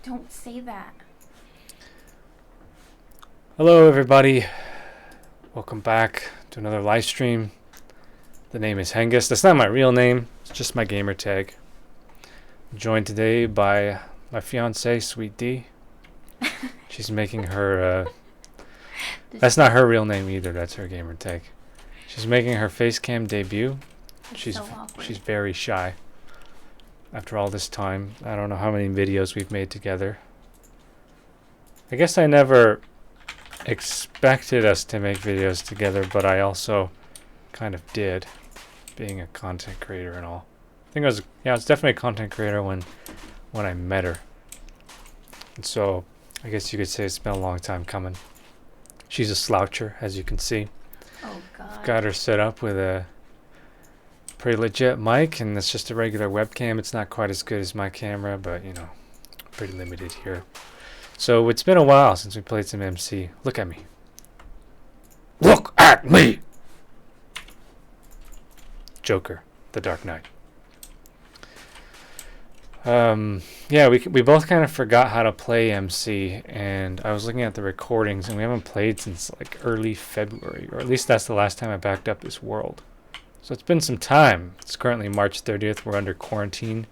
Don't say that. Hello everybody, welcome back to another live stream. The name is Hengest. That's not my real name, it's just my gamer tag. I'm joined today by my fiance, Sweet D. She's making her, that's not her real name either, that's her gamer tag. She's making her face cam debut. She's very shy. After all this time, I don't know how many videos we've made together. I guess I never expected us to make videos together, but I also kind of did, being a content creator and all. I think I was definitely a content creator when I met her. And so I guess you could say it's been a long time coming. She's a sloucher, as you can see. Oh God. Got her set up with a pretty legit mic, and it's just a regular webcam. It's not quite as good as my camera, but you know, pretty limited here. So it's been a while since we played some MC. Look at me. Look at me! Joker, The Dark Knight. Yeah, we both kind of forgot how to play MC, and I was looking at the recordings, and we haven't played since like early February, or at least that's the last time I backed up this world. So it's been some time. It's currently March 30th. We're under quarantine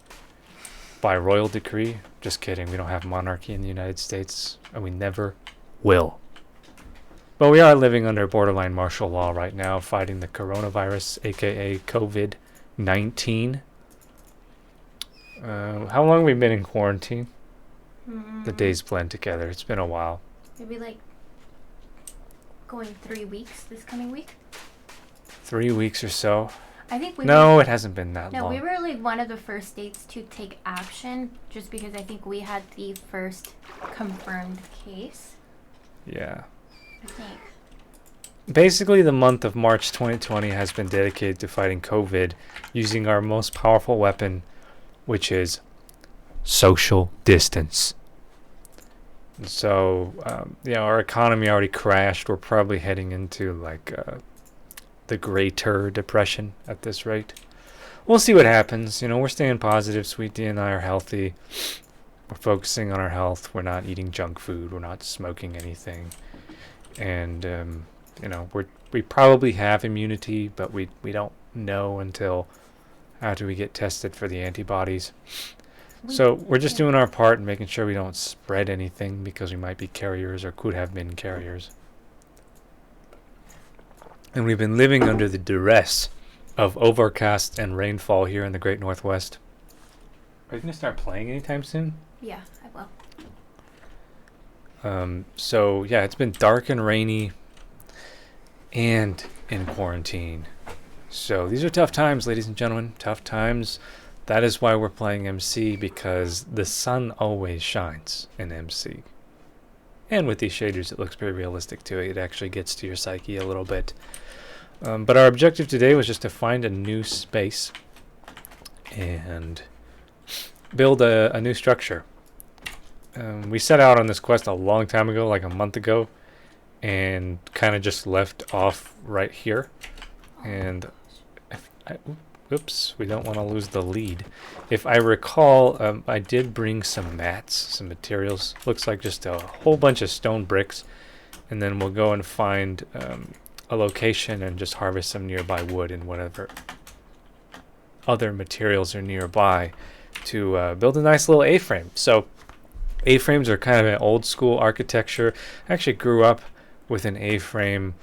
by royal decree. Just kidding. We don't have monarchy in the United States, and we never will. But we are living under borderline martial law right now, fighting the coronavirus, aka COVID-19. How long have we been in quarantine? The days blend together. It's been a while. Maybe like going 3 weeks this coming week. 3 weeks or so. I think we No, were, it hasn't been that long. No, we were like one of the first states to take action, just because I think we had the first confirmed case. Yeah. I think. Basically, the month of March 2020 has been dedicated to fighting COVID using our most powerful weapon, which is social distance. And so, our economy already crashed. We're probably heading into like the greater depression at this rate. We'll see what happens. You know, we're staying positive. Sweet D and I are healthy. We're focusing on our health. We're not eating junk food. We're not smoking anything. And we probably have immunity, but we don't know until after we get tested for the antibodies. So we're just doing our part and making sure we don't spread anything because we might be carriers or could have been carriers. And we've been living under the duress of overcast and rainfall here in the Great Northwest. Are you going to start playing anytime soon? Yeah, I will. So yeah, it's been dark and rainy and in quarantine. So these are tough times, ladies and gentlemen, tough times. That is why we're playing MC, because the sun always shines in MC. And with these shaders, it looks very realistic too. It actually gets to your psyche a little bit. But our objective today was just to find a new space and build a new structure. We set out on this quest a long time ago, like a month ago, and kind of just left off right here. And oops, we don't want to lose the lead. If I recall, I did bring some mats, some materials. Looks like just a whole bunch of stone bricks. And then we'll go and find a location and just harvest some nearby wood and whatever other materials are nearby to build a nice little A-frame. So A-frames are kind of an old school architecture. I actually grew up with an A-frame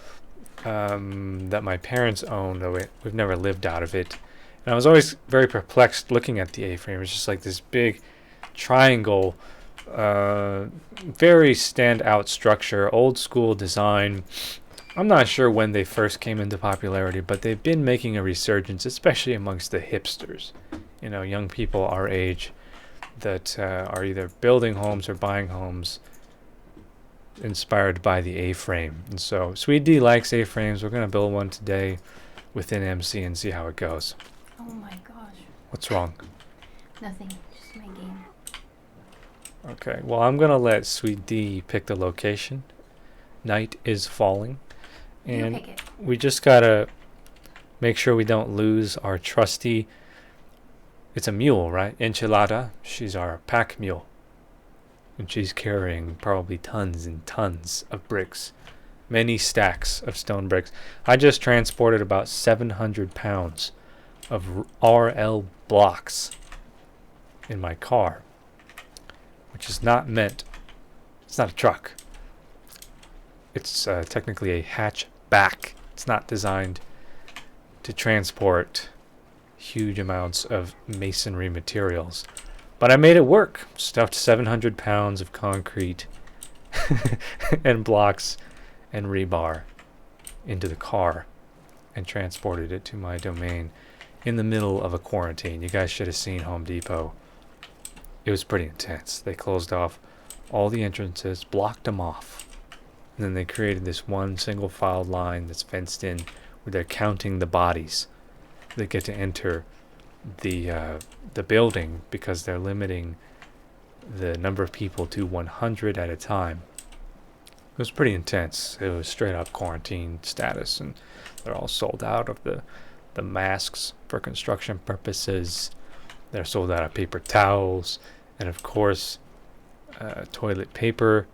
that my parents owned, though we've never lived out of it. And I was always very perplexed looking at the A-frame. It's just like this big triangle, very standout structure, old school design. I'm not sure when they first came into popularity, but they've been making a resurgence, especially amongst the hipsters. You know, young people our age that are either building homes or buying homes inspired by the A-frame. And so Sweet D likes A-frames. We're going to build one today within MC and see how it goes. Oh my gosh. What's wrong? Nothing. Just my game. Okay, well, I'm going to let Sweet D pick the location. Night is falling. And you pick it. We just got to make sure we don't lose our trusty... It's a mule, right? Enchilada. She's our pack mule. And she's carrying probably tons and tons of bricks. Many stacks of stone bricks. I just transported about 700 pounds of RL blocks in my car, which is not meant, it's not a truck. It's technically a hatchback. It's not designed to transport huge amounts of masonry materials. But I made it work. Stuffed 700 pounds of concrete and blocks and rebar into the car and transported it to my domain in the middle of a quarantine. You guys should have seen Home Depot. It was pretty intense. They closed off all the entrances, blocked them off. And then they created this one single filed line that's fenced in where they're counting the bodies that get to enter the building because they're limiting the number of people to 100 at a time. It was pretty intense. It was straight up quarantine status, and they're all sold out of the masks for construction purposes. They're sold out of paper towels, and of course, toilet paper.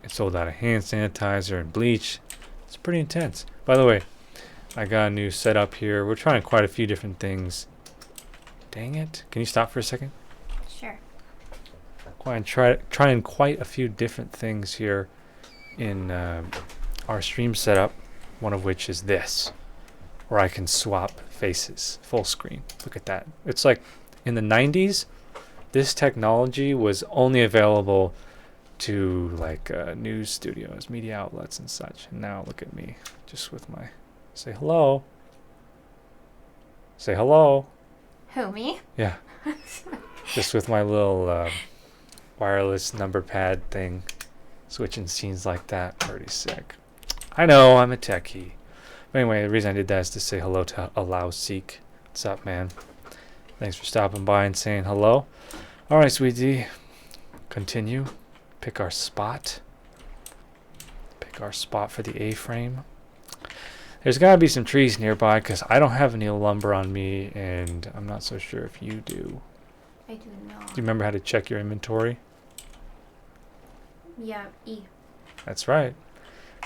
It's sold out of hand sanitizer and bleach. It's pretty intense. By the way, I got a new setup here. We're trying quite a few different things. Dang it. Can you stop for a second? Sure. Trying quite a few different things here in our stream setup, one of which is this, where I can swap faces full screen. Look at that. It's like in the 90s, this technology was only available to like news studios, media outlets and such. And now look at me, just with my, say hello. Say hello. Who, me? Yeah. Just with my little wireless number pad thing. Switching scenes like that, pretty sick. I know, I'm a techie. But anyway, the reason I did that is to say hello to Allow Seek. What's up, man? Thanks for stopping by and saying hello. Alright, Sweet D. Continue. Pick our spot. Pick our spot for the A-frame. There's got to be some trees nearby because I don't have any lumber on me, and I'm not so sure if you do. I do not. Do you remember how to check your inventory? Yeah, E. That's right.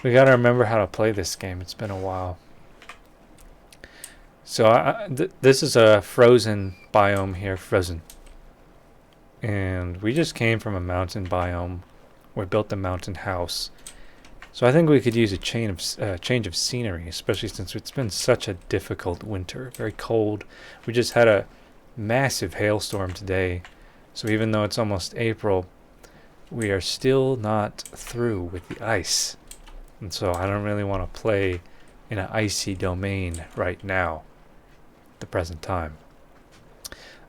We got to remember how to play this game. It's been a while. So this is a frozen biome here, frozen. And we just came from a mountain biome. We built a mountain house. So I think we could use a change of scenery, especially since it's been such a difficult winter. Very cold. We just had a massive hailstorm today. So even though it's almost April, we are still not through with the ice. And so I don't really want to play in an icy domain right now, at the present time.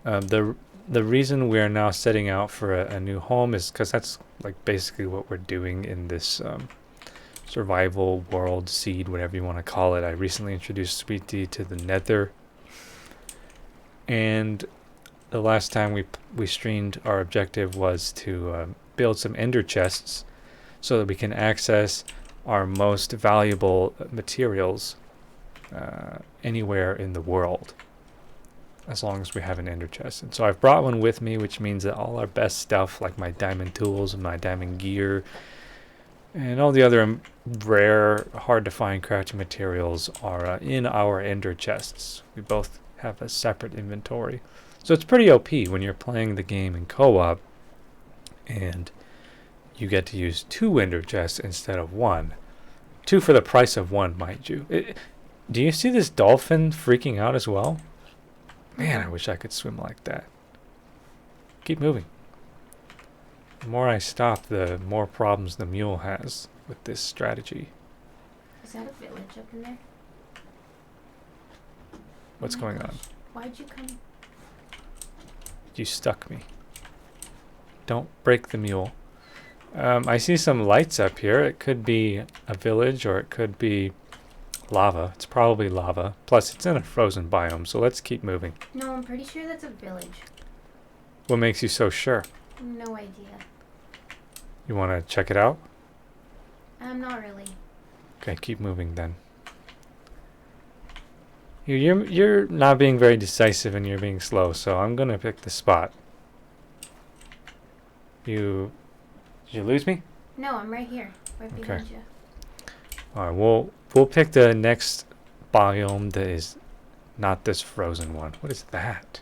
The reason we are now setting out for a new home is because that's like basically what we're doing in this survival world seed, whatever you want to call it. I recently introduced Sweet D to the Nether, and the last time we streamed, our objective was to build some ender chests so that we can access our most valuable materials anywhere in the world, as long as we have an ender chest. And so I've brought one with me, which means that all our best stuff, like my diamond tools and my diamond gear and all the other rare, hard to find crafting materials, are in our ender chests. We both have a separate inventory. So it's pretty OP when you're playing the game in co-op and you get to use 2 ender chests instead of 1. 2 for the price of 1, mind you. Do you see this dolphin freaking out as well? Man, I wish I could swim like that. Keep moving. The more I stop, the more problems the mule has with this strategy. Is that a village up in there? What's going on? Why'd you come? You stuck me. Don't break the mule. I see some lights up here. It could be a village or it could be lava. It's probably lava. Plus, it's in a frozen biome, so let's keep moving. No, I'm pretty sure that's a village. What makes you so sure? No idea. You want to check it out? Not really. Okay, keep moving then. You're not being very decisive and you're being slow, so I'm gonna pick the spot. You Did you lose me? No, I'm right here. Right behind you. All right, we'll pick the next biome that is not this frozen one. What is that?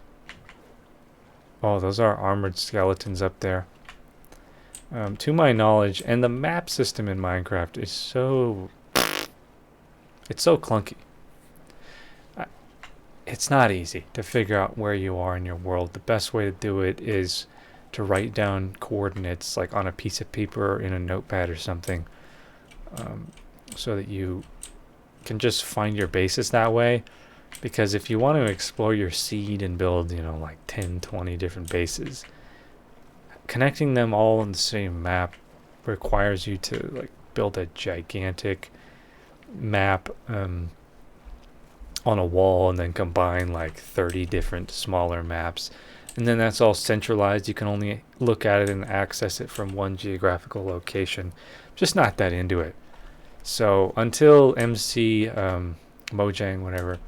Oh, those are armored skeletons up there. To my knowledge, and the map system in Minecraft is it's so clunky. It's not easy to figure out where you are in your world. The best way to do it is to write down coordinates like on a piece of paper or in a notepad or something, so that you can just find your bases that way. Because if you want to explore your seed and build, like 10, 20 different bases, connecting them all on the same map requires you to like build a gigantic map on a wall and then combine like 30 different smaller maps. And then that's all centralized. You can only look at it and access it from one geographical location. Just not that into it. So until MC Mojang, whatever,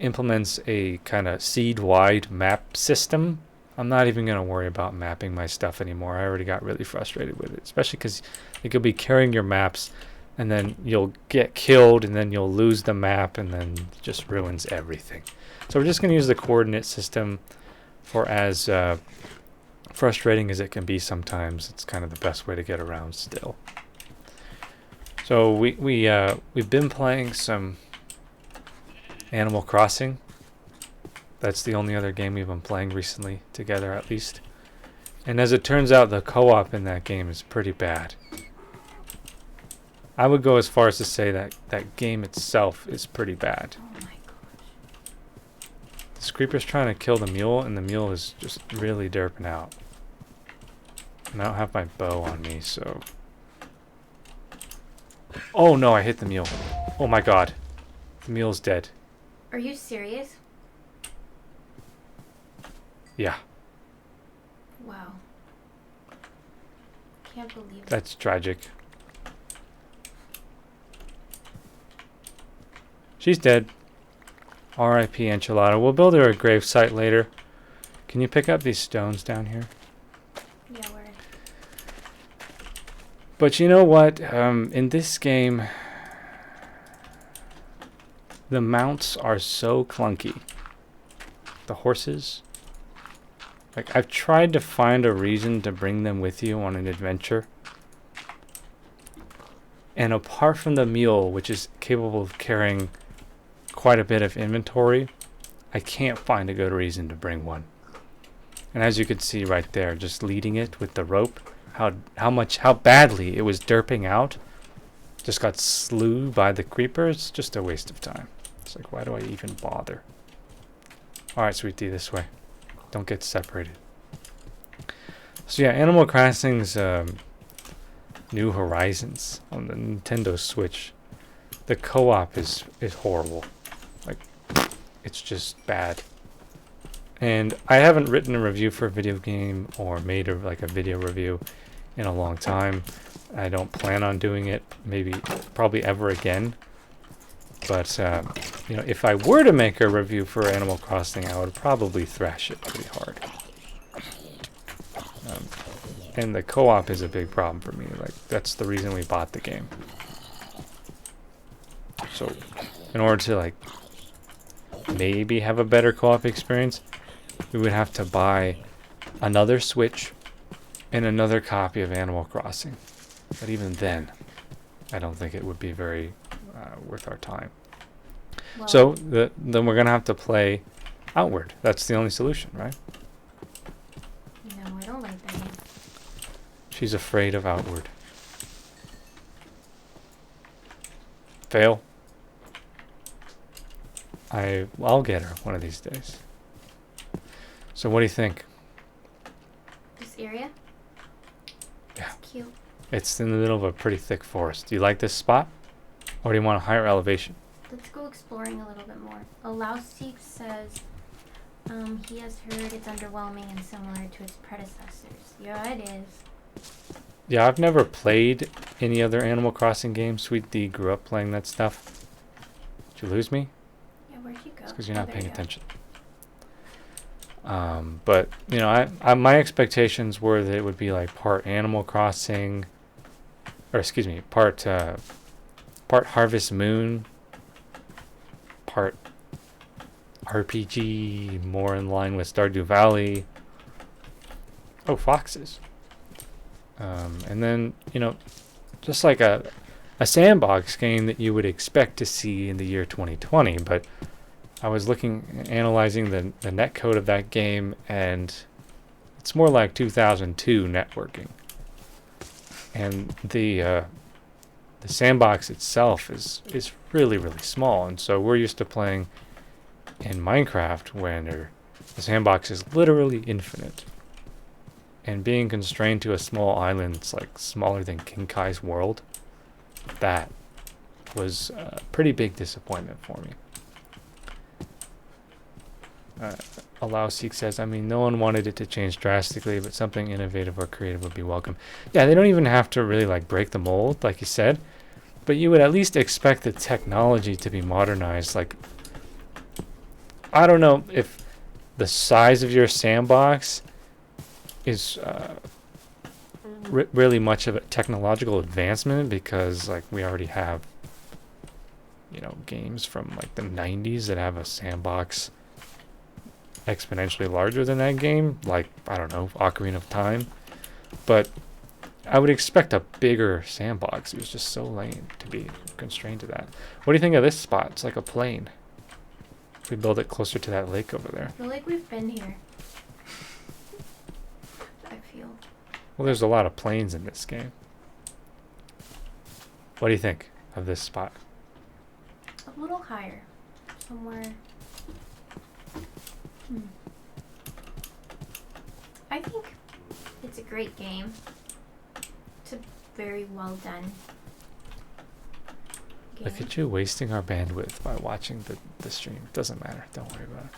implements a kind of seed-wide map system, I'm not even going to worry about mapping my stuff anymore. I already got really frustrated with it, especially because it could be carrying your maps, and then you'll get killed, and then you'll lose the map, and then it just ruins everything. So we're just going to use the coordinate system for as frustrating as it can be sometimes. It's kind of the best way to get around still. So we've been playing some Animal Crossing. That's the only other game we've been playing recently together, at least. And as it turns out, the co-op in that game is pretty bad. I would go as far as to say that that game itself is pretty bad. Oh my gosh. This creeper's trying to kill the mule, and the mule is just really derping out. And I don't have my bow on me, so... Oh no, I hit the mule. Oh my god. The mule's dead. Are you serious? Yeah, Wow. Can't believe it. that's tragic. She's dead. R.I.P. Enchilada. We'll build her a grave site later. Can you pick up these stones down here? Yeah, we're... But you know what? In this game, the mounts are so clunky. The horses. Like, I've tried to find a reason to bring them with you on an adventure. And apart from the mule, which is capable of carrying quite a bit of inventory, I can't find a good reason to bring one. And as you can see right there, just leading it with the rope, how badly it was derping out, just got slew by the creepers, just a waste of time. It's like, why do I even bother? Alright, Sweet D, this way. Don't get separated. So yeah, Animal Crossing's New Horizons on the Nintendo Switch. The co-op is horrible. Like, it's just bad. And I haven't written a review for a video game or made a video review in a long time. I don't plan on doing it, probably ever again. But if I were to make a review for Animal Crossing, I would probably thrash it pretty hard. And the co-op is a big problem for me. Like, that's the reason we bought the game. So, in order to maybe have a better co-op experience, we would have to buy another Switch and another copy of Animal Crossing. But even then, I don't think it would be very worth our time. Well, So then we're gonna have to play Outward. That's the only solution, right? no, I don't like that game. She's afraid of Outward. Fail. I'll get her one of these days. So what do you think? This area? Yeah. It's cute. It's in the middle of a pretty thick forest. Do you like this spot? Or do you want a higher elevation? Let's go exploring a little bit more. Alauseek says he has heard it's underwhelming and similar to its predecessors. Yeah, it is. Yeah, I've never played any other Animal Crossing game. Sweet D grew up playing that stuff. Did you lose me? Yeah, where'd you go? It's because you're Oh, not there paying you go. attention. But you know, my expectations were that it would be like part Animal Crossing, or excuse me, part Harvest Moon, part RPG, more in line with Stardew Valley. Oh, foxes. And then, you know, just like a sandbox game that you would expect to see in the year 2020. But I was analyzing the netcode of that game, and it's more like 2002 networking. And the sandbox itself is really, really small. And so we're used to playing in Minecraft when the sandbox is literally infinite. And being constrained to a small island that's like smaller than King Kai's world, that was a pretty big disappointment for me. Allow Seek says, I mean, no one wanted it to change drastically, but something innovative or creative would be welcome. Yeah, they don't even have to really like break the mold, like you said, but you would at least expect the technology to be modernized. Like, I don't know if the size of your sandbox is really much of a technological advancement, because like we already have, you know, games from like the 90s that have a sandbox exponentially larger than that game, like, I don't know, Ocarina of Time. But I would expect a bigger sandbox. It was just so lame to be constrained to that. What do you think of this spot? It's like a plane. If we build it closer to that lake over there. I feel like we've been here. I feel. Well, there's a lot of planes in this game. What do you think of this spot? A little higher. Somewhere. I think it's a great game. It's a very well done game. Look at you wasting our bandwidth by watching the stream. Doesn't matter. Don't worry about it.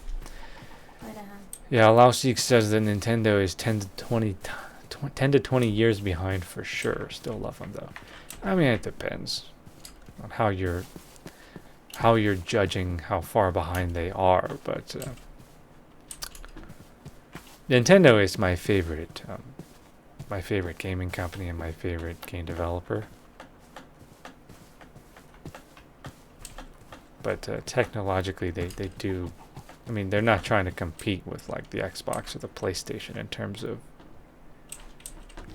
But, yeah, Lausik says that Nintendo is 10 to 20 years behind for sure. Still love them though. I mean, it depends on how you're judging how far behind they are, but Nintendo is my favorite gaming company and my favorite game developer. But technologically, they do. I mean, they're not trying to compete with like the Xbox or the PlayStation in terms of,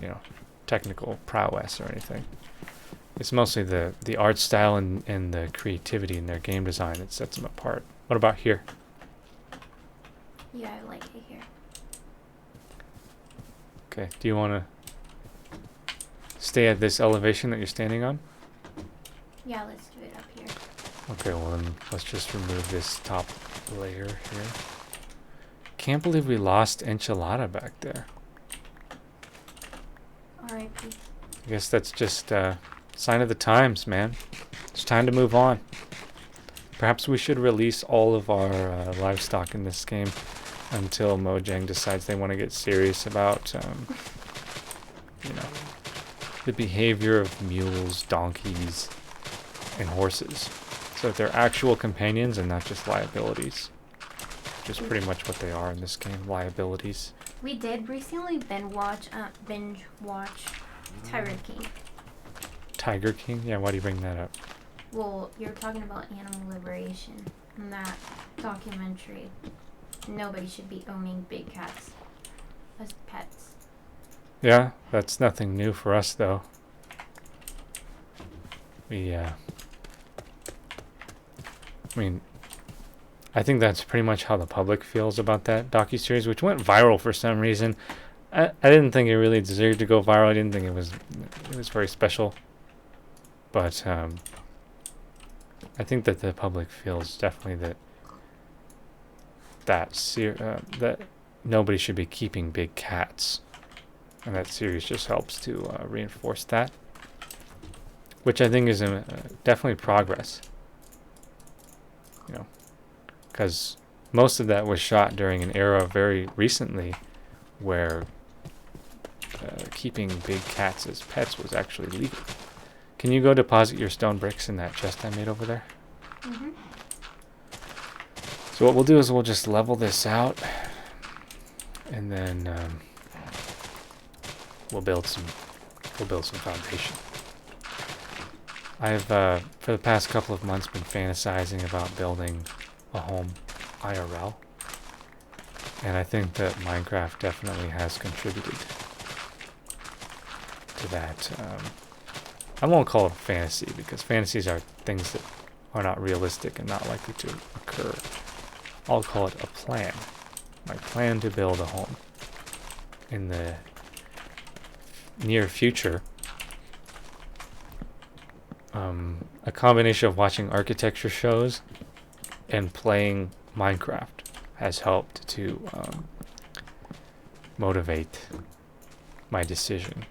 you know, technical prowess or anything. It's mostly the art style and the creativity in their game design that sets them apart. What about here? yeah, I like it here. Okay, do you want to stay at this elevation that you're standing on? Yeah, let's do it up here. Okay, well then let's just remove this top layer here. Can't believe we lost Enchilada back there. R.I.P. I guess that's just sign of the times, man. It's time to move on. Perhaps we should release all of our livestock in this game until Mojang decides they want to get serious about, you know, the behavior of mules, donkeys, and horses, so that they're actual companions and not just liabilities. Which is pretty much what they are in this game, liabilities. We did recently binge watch Tiger King. Tiger King? Yeah, why do you bring that up? Well, you're talking about animal liberation in that documentary. Nobody should be owning big cats as pets. Yeah, that's nothing new for us, though. I mean, I think that's pretty much how the public feels about that docuseries, which went viral for some reason. I didn't think it really deserved to go viral. I didn't think it was very special. But I think that the public feels definitely that nobody should be keeping big cats, and that series just helps to reinforce that, which I think is definitely progress. You know, because most of that was shot during an era very recently where keeping big cats as pets was actually legal. Can you go deposit your stone bricks in that chest I made over there? Mm-hmm. So what we'll do is we'll just level this out. and then we'll build some foundation. I've for the past couple of months been fantasizing about building a home IRL, and I think that Minecraft definitely has contributed to that. I won't call it a fantasy, because fantasies are things that are not realistic and not likely to occur. I'll call it a plan. My plan to build a home in the near future. A combination of watching architecture shows and playing Minecraft has helped to motivate my decision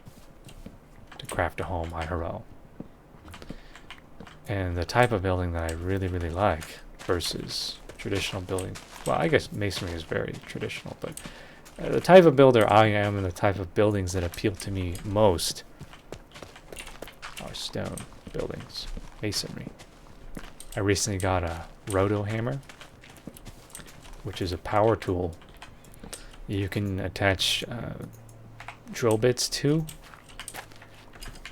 to craft a home IRL. And the type of building that I really, really like versus traditional building. Well, I guess masonry is very traditional, but the type of builder I am and the type of buildings that appeal to me most are stone buildings, masonry. I recently got a roto hammer, which is a power tool you can attach drill bits to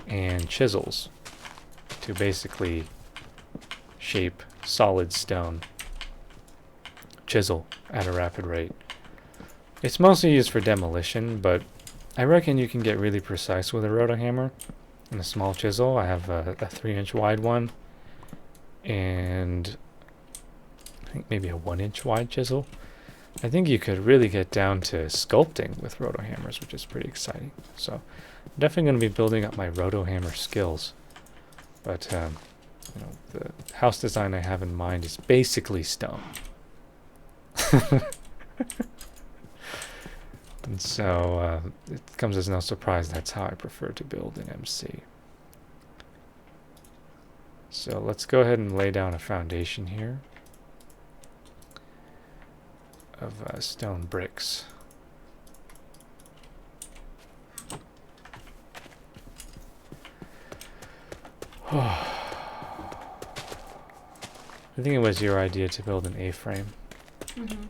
and chisels to basically shape solid stone. Chisel at a rapid rate. It's mostly used for demolition, but I reckon you can get really precise with a roto hammer and a small chisel. I have a 3-inch wide one and I think maybe a 1-inch wide chisel. I think you could really get down to sculpting with roto hammers, which is pretty exciting. So I'm definitely going to be building up my roto hammer skills. But the house design I have in mind is basically stone. And so it comes as no surprise that's how I prefer to build in MC. So let's go ahead and lay down a foundation here of stone bricks. I think it was your idea to build an A-frame. Mm-hmm.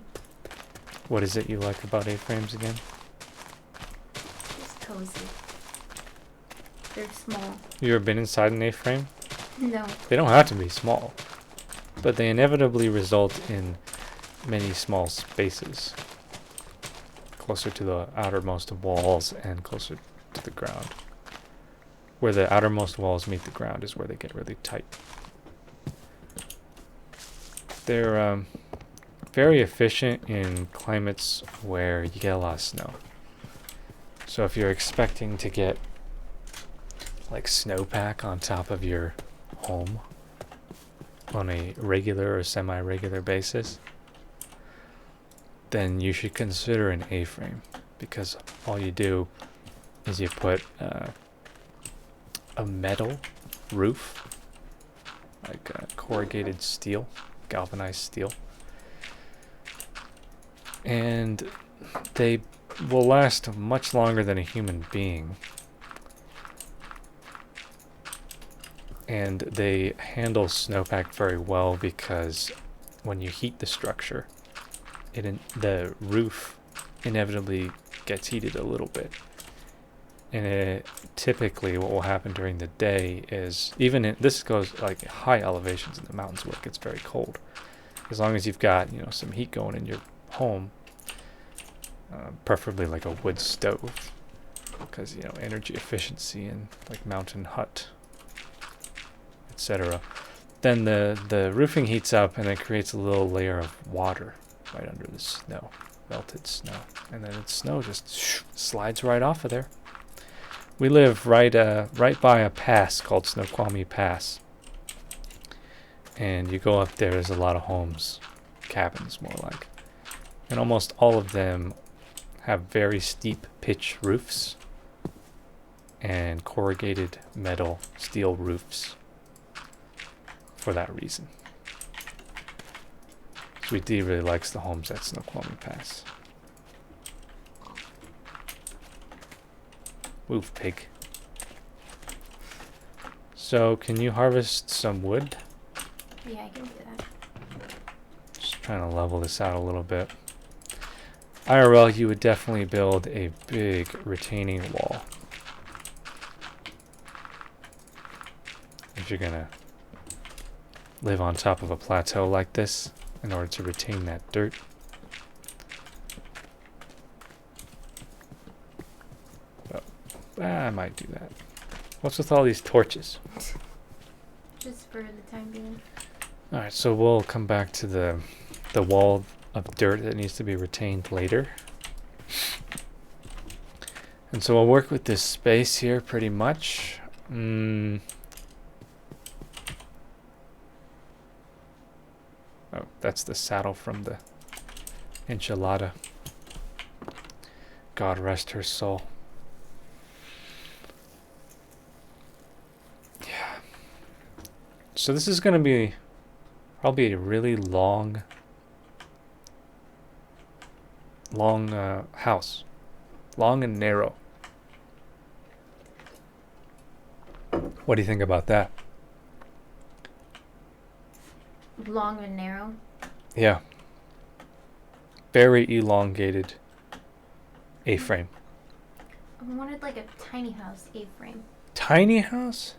What is it you like about A-frames again? It's cozy. They're small. You ever been inside an A-frame? No. They don't have to be small, but they inevitably result in many small spaces closer to the outermost walls and closer to the ground. Where the outermost walls meet the ground is where they get really tight. They're very efficient in climates where you get a lot of snow. So if you're expecting to get like snowpack on top of your home on a regular or semi-regular basis, then you should consider an A-frame, because all you do is you put a metal roof, like corrugated steel, galvanized steel, and they will last much longer than a human being, and they handle snowpack very well because when you heat the structure, the roof inevitably gets heated a little bit. And typically what will happen during the day is, this goes like high elevations in the mountains where it gets very cold. As long as you've got some heat going in your home, preferably like a wood stove, because energy efficiency and like mountain hut, etc. Then the roofing heats up and it creates a little layer of water right under the snow, melted snow, and then the snow just slides right off of there. We live right by a pass called Snoqualmie Pass, and you go up there. There's a lot of homes, cabins more like, and almost all of them have very steep pitch roofs and corrugated metal steel roofs for that reason. Sweet D really likes the homes at Snoqualmie Pass. Move, pig. So, can you harvest some wood? Yeah, I can do that. Just trying to level this out a little bit. IRL, you would definitely build a big retaining wall. If you're gonna live on top of a plateau like this in order to retain that dirt. But I might do that. What's with all these torches? Just for the time being. Alright, so we'll come back to the wall of dirt that needs to be retained later. And so we'll work with this space here pretty much. Oh, that's the saddle from the enchilada. God rest her soul. Yeah. So this is going to be probably a really long house. Long and narrow. What do you think about that? Long and narrow. Yeah. Very elongated A-frame. I wanted like a tiny house A-frame. Tiny house?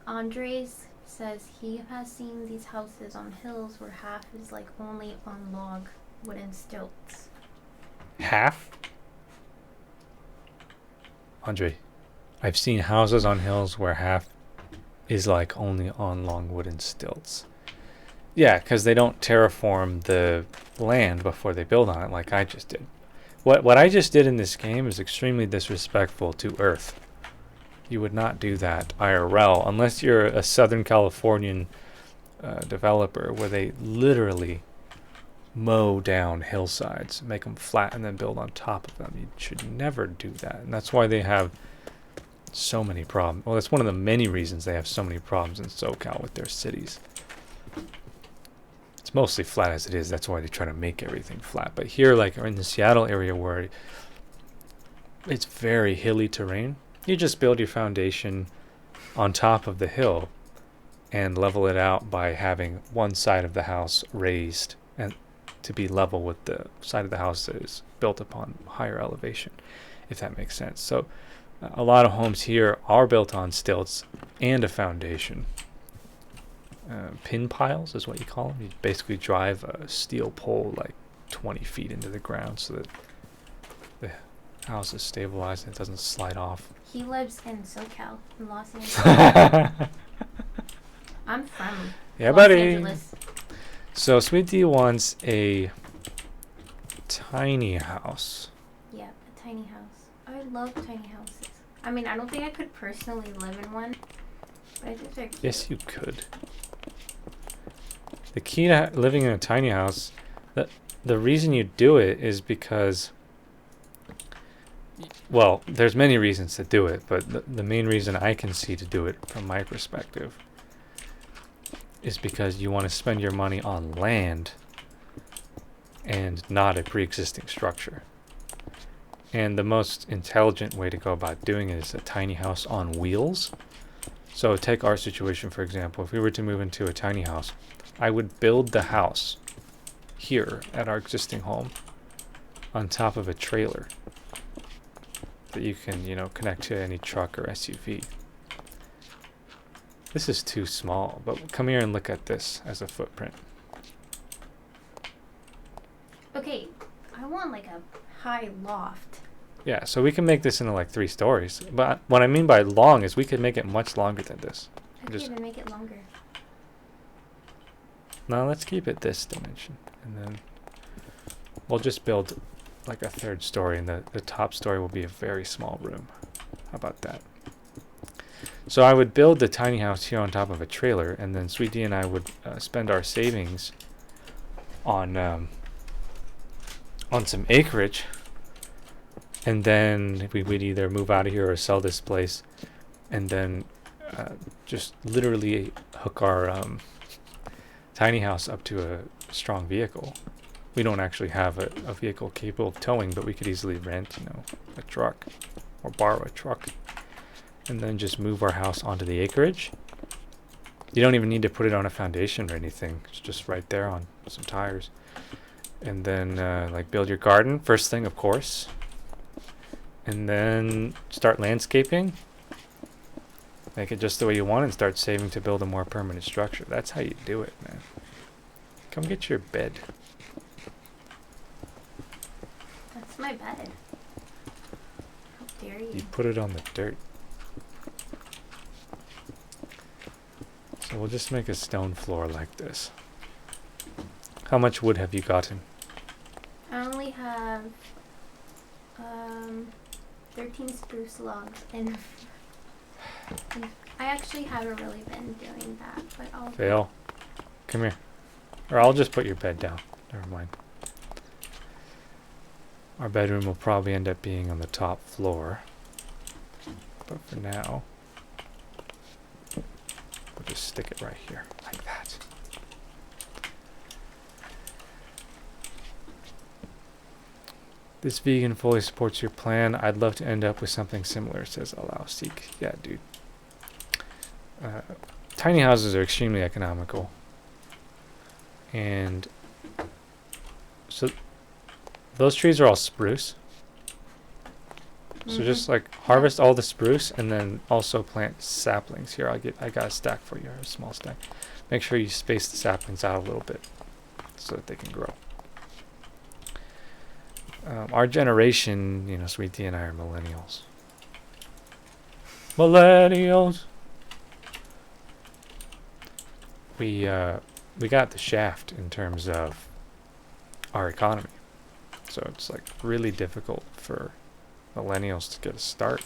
Andres says he has seen these houses on hills where half is like only on log wooden stilts. Half? Andre, I've seen houses on hills where half is like only on long wooden stilts. Yeah, because they don't terraform the land before they build on it like I just did. What I just did in this game is extremely disrespectful to Earth. You would not do that IRL unless you're a Southern Californian developer where they literally mow down hillsides, make them flat, and then build on top of them. You should never do that. And that's why they have so many problems. Well, that's one of the many reasons they have so many problems in SoCal with their cities. It's mostly flat as it is. That's why they try to make everything flat. But here, like in the Seattle area where it's very hilly terrain, you just build your foundation on top of the hill and level it out by having one side of the house raised and to be level with the side of the house that is built upon higher elevation, if that makes sense. So a lot of homes here are built on stilts and a foundation. Pin piles is what you call them. You basically drive a steel pole like 20 feet into the ground so that the house is stabilized and it doesn't slide off. He lives in SoCal, in Los Angeles. I'm from Los Angeles. So Sweet D wants a tiny house. Yeah, a tiny house. I love tiny houses. I mean, I don't think I could personally live in one, but I think they're cute. Yes, you could. The key to living in a tiny house, the reason you do it is because, well, there's many reasons to do it, but the main reason I can see to do it from my perspective is because you want to spend your money on land and not a pre-existing structure. And the most intelligent way to go about doing it is a tiny house on wheels. So take our situation, for example. If we were to move into a tiny house, I would build the house here at our existing home on top of a trailer that you can, connect to any truck or SUV. This is too small, but come here and look at this as a footprint. Okay, I want like a high loft. Yeah, so we can make this into like 3 stories. But what I mean by long is we could make it much longer than this. I could even make it longer. No, let's keep it this dimension. And then we'll just build like a 3rd story, and the top story will be a very small room. How about that? So I would build the tiny house here on top of a trailer, and then Sweet D and I would spend our savings on some acreage, and then we would either move out of here or sell this place, and then just literally hook our tiny house up to a strong vehicle. We don't actually have a vehicle capable of towing, but we could easily rent, a truck or borrow a truck, and then just move our house onto the acreage. You don't even need to put it on a foundation or anything. It's just right there on some tires. And then like build your garden first thing, of course. And then start landscaping. Make it just the way you want and start saving to build a more permanent structure. That's how you do it, man. Come get your bed. That's my bed. How dare you? You put it on the dirt. So we'll just make a stone floor like this. How much wood have you gotten? I only have 13 spruce logs and I actually haven't really been doing that, but I'll Fail. Come here. Or I'll just put your bed down. Never mind. Our bedroom will probably end up being on the top floor. But for now, we'll just stick it right here, like that. This vegan fully supports your plan. I'd love to end up with something similar, says Allow Seek. Yeah, dude. Tiny houses are extremely economical. And so those trees are all spruce. So just like harvest all the spruce and then also plant saplings. Here, I got a stack for you, a small stack. Make sure you space the saplings out a little bit so that they can grow. Our generation, you know, Sweet D and I are millennials. Millennials. We got the shaft in terms of our economy. So it's like really difficult for millennials to get a start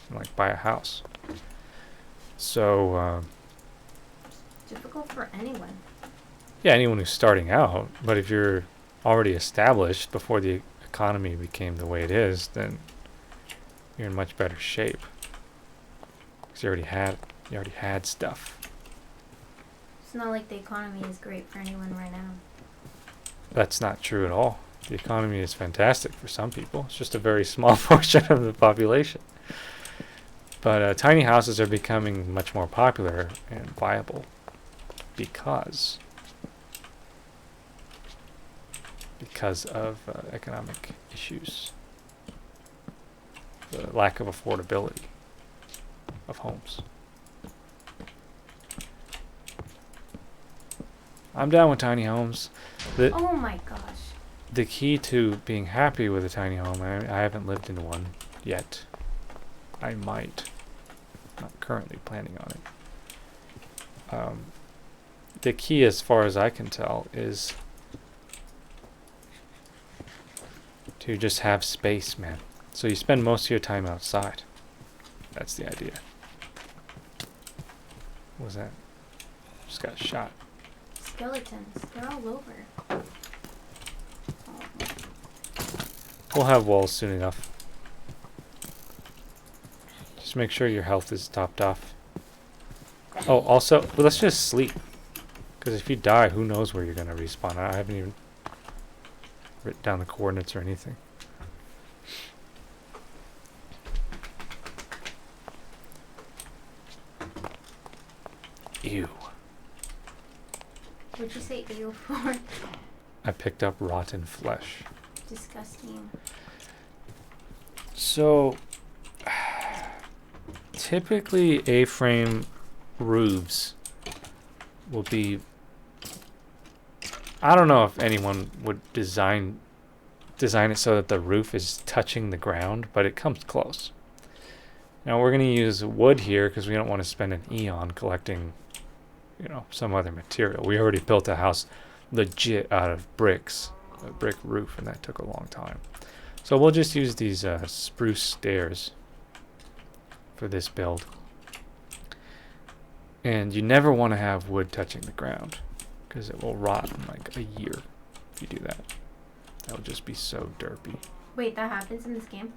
and like buy a house. So difficult for anyone. yeah, anyone who's starting out, but if you're already established before the economy became the way it is, then you're in much better shape. Because you already had stuff. It's not like the economy is great for anyone right now. That's not true at all. The economy is fantastic for some people. It's just a very small portion of the population. But tiny houses are becoming much more popular and viable because of economic issues. The lack of affordability of homes. I'm down with tiny homes. Oh my gosh. The key to being happy with a tiny home, I haven't lived in one yet. I might. Not currently planning on it. The key, as far as I can tell, is to just have space, man. So you spend most of your time outside. That's the idea. What was that? Just got shot. Skeletons. They're all over. We'll have walls soon enough. Just make sure your health is topped off. Oh, also, well, let's just sleep. Because if you die, who knows where you're going to respawn. I haven't even written down the coordinates or anything. Ew. What'd you say ew for? I picked up rotten flesh. Disgusting. So, typically A-frame roofs will be... I don't know if anyone would design it so that the roof is touching the ground, but it comes close. Now we're going to use wood here because we don't want to spend an eon collecting, you know, some other material. We already built a house legit out of bricks, a brick roof, and that took a long time. So we'll just use these spruce stairs for this build. And you never want to have wood touching the ground because it will rot in like a year if you do that. That'll just be so derpy. Wait, that happens in this game?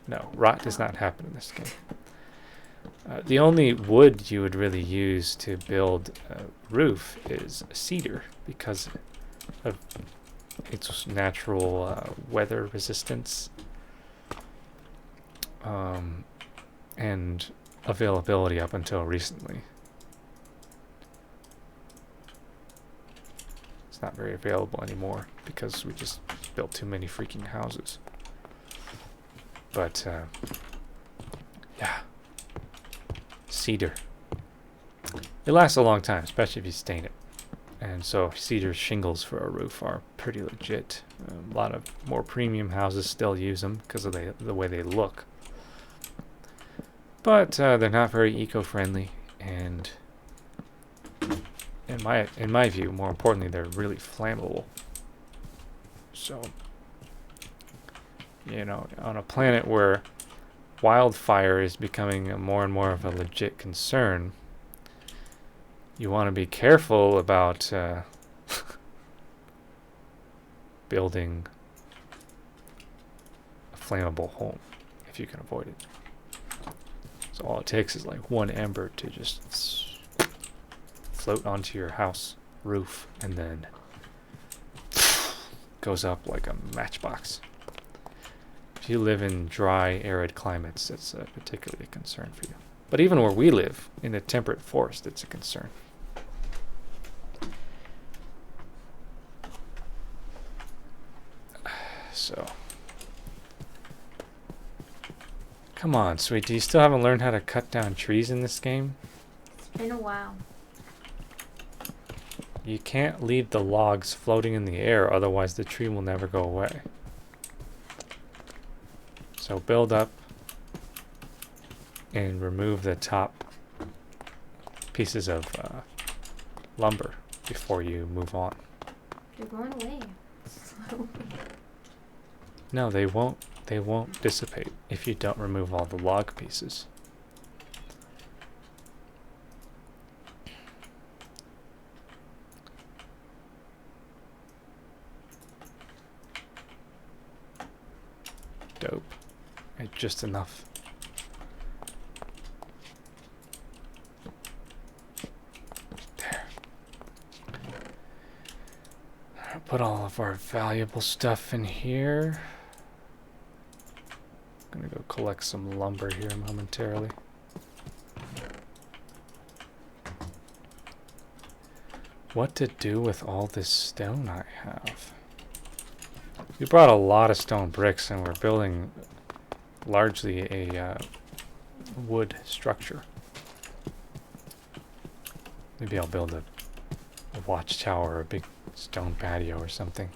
No, rot does not happen in this game. The only wood you would really use to build a roof is cedar because of its natural weather resistance and availability up until recently. It's not very available anymore because we just built too many freaking houses. But yeah, cedar. It lasts a long time, especially if you stain it. And so cedar shingles for a roof are pretty legit. A lot of more premium houses still use them because of the way they look. But they're not very eco-friendly, and in my view, more importantly, they're really flammable. So, you know, on a planet where wildfire is becoming more and more of a legit concern, you want to be careful about building a flammable home if you can avoid it. So all it takes is like one ember to just float onto your house roof and then goes up like a matchbox. If you live in dry, arid climates, it's particularly a concern for you. But even where we live, in a temperate forest, it's a concern. So, come on, Sweet D, you still haven't learned how to cut down trees in this game? It's been a while. You can't leave the logs floating in the air, otherwise the tree will never go away. So build up and remove the top pieces of lumber before you move on. They're going away. Slowly. No, they won't. They won't dissipate if you don't remove all the log pieces. Dope. Just enough. There. I'll put all of our valuable stuff in here. Gonna go collect some lumber here momentarily. What to do with all this stone I have? We brought a lot of stone bricks and we're building largely a wood structure. Maybe I'll build a watchtower or a big stone patio or something.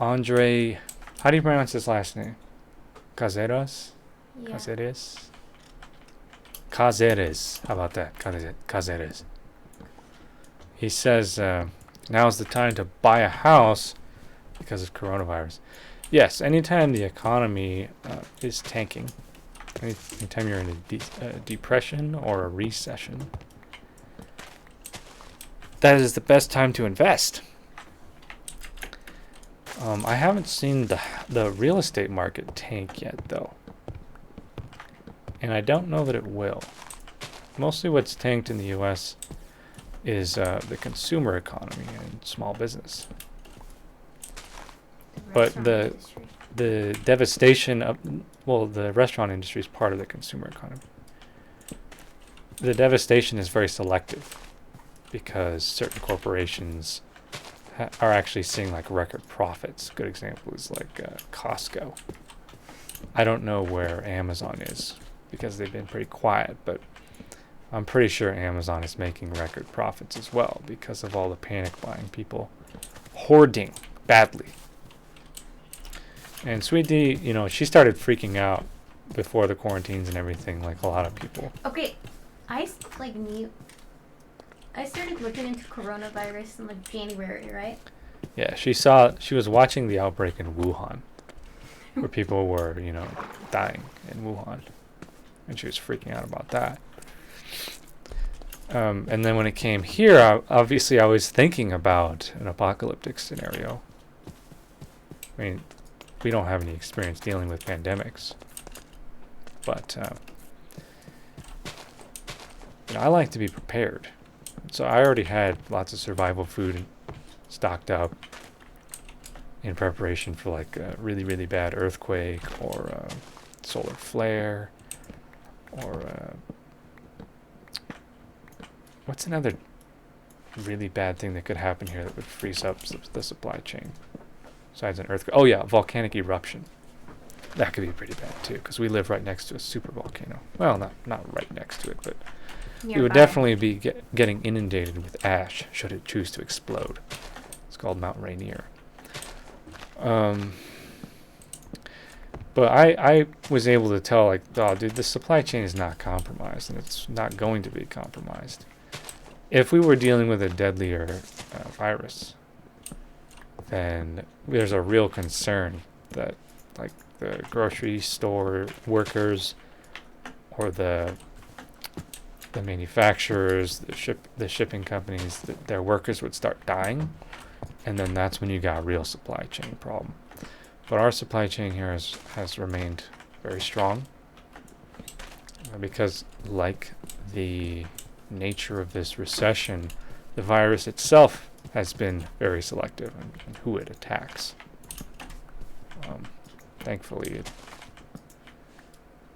Andre, how do you pronounce his last name? Caseros? Yeah. Caceres? Caceres. How about that? Caceres. He says, now's the time to buy a house because of coronavirus. Yes, anytime the economy is tanking, anytime you're in a depression or a recession, that is the best time to invest. I haven't seen the real estate market tank yet, though. And I don't know that it will. Mostly what's tanked in the U.S. is the consumer economy and small business. But the devastation of, well, the restaurant industry is part of the consumer economy. The devastation is very selective because certain corporations are actually seeing like record profits. Good example is like Costco. I don't know where Amazon is because they've been pretty quiet, but I'm pretty sure Amazon is making record profits as well because of all the panic buying, people hoarding badly. And Sweet D, you know, she started freaking out before the quarantines and everything, like a lot of people. Okay, I started looking into coronavirus in like January, right? Yeah, she was watching the outbreak in Wuhan, where people were, you know, dying in Wuhan, and she was freaking out about that. And then when it came here, obviously I was thinking about an apocalyptic scenario. I mean, we don't have any experience dealing with pandemics, but you know, I like to be prepared. So I already had lots of survival food stocked up in preparation for like a really, really bad earthquake or a solar flare or what's another really bad thing that could happen here that would freeze up the supply chain? Besides an earthquake. Oh yeah, volcanic eruption. That could be pretty bad too, because we live right next to a super volcano. Well, not right next to it, but we would Nearby. definitely be getting inundated with ash should it choose to explode. It's called Mount Rainier. But I was able to tell, like, oh, dude, the supply chain is not compromised, and it's not going to be compromised. If we were dealing with a deadlier virus, then there's a real concern that, like, the grocery store workers or the manufacturers, the shipping companies, their workers would start dying, and then that's when you got a real supply chain problem. But our supply chain here has remained very strong because, like the nature of this recession, the virus itself has been very selective in who it attacks. Thankfully,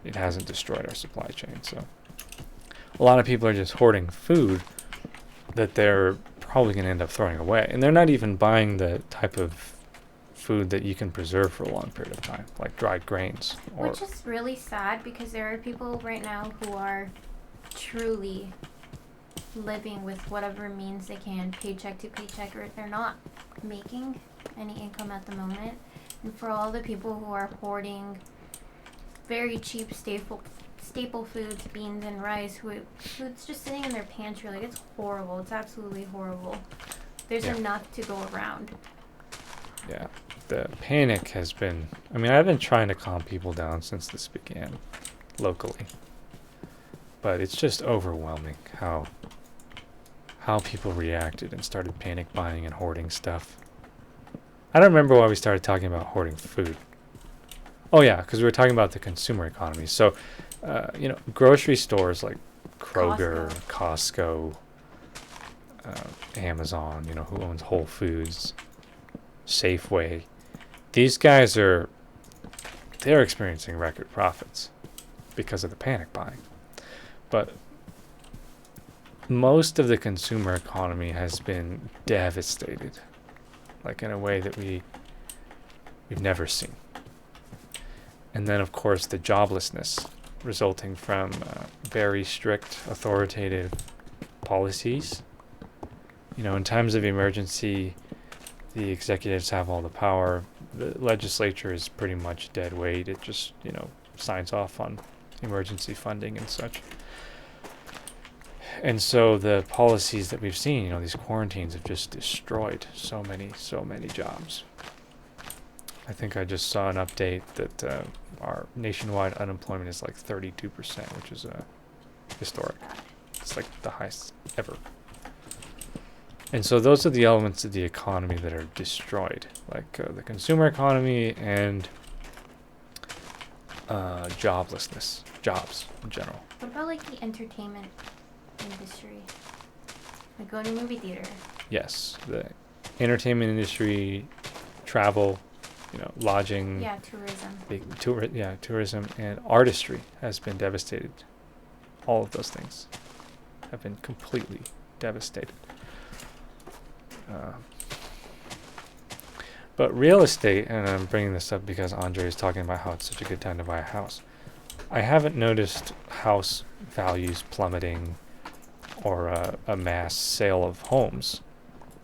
it hasn't destroyed our supply chain. So a lot of people are just hoarding food that they're probably going to end up throwing away. And they're not even buying the type of food that you can preserve for a long period of time, like dried grains. Which is really sad because there are people right now who are truly living with whatever means they can, paycheck to paycheck, or they're not making any income at the moment. And for all the people who are hoarding very cheap staple foods, beans and rice, who's just sitting in their pantry, like, it's horrible. It's absolutely horrible. There's enough to go around. Yeah, the panic has been, I mean, I've been trying to calm people down since this began locally, but it's just overwhelming how people reacted and started panic buying and hoarding stuff. I don't remember why we started talking about hoarding food. Oh yeah, because we were talking about the consumer economy. So, grocery stores like Kroger, Costco, Amazon, who owns Whole Foods, Safeway. These guys they're experiencing record profits because of the panic buying. But most of the consumer economy has been devastated, like in a way that we've never seen. And then, of course, the joblessness resulting from very strict authoritative policies. In times of emergency, the executives have all the power. The legislature is pretty much dead weight. It just, signs off on emergency funding and such. And so the policies that we've seen, these quarantines have just destroyed so many jobs. I think I just saw an update that our nationwide unemployment is like 32%, which is historic. It's like the highest ever. And so those are the elements of the economy that are destroyed, like the consumer economy and joblessness, jobs in general. What about like the entertainment industry? Like going to a movie theater? Yes, the entertainment industry, travel, lodging. Yeah, tourism. Tourism and artistry has been devastated. All of those things have been completely devastated. But real estate, and I'm bringing this up because Andre is talking about how it's such a good time to buy a house. I haven't noticed house values plummeting or a mass sale of homes,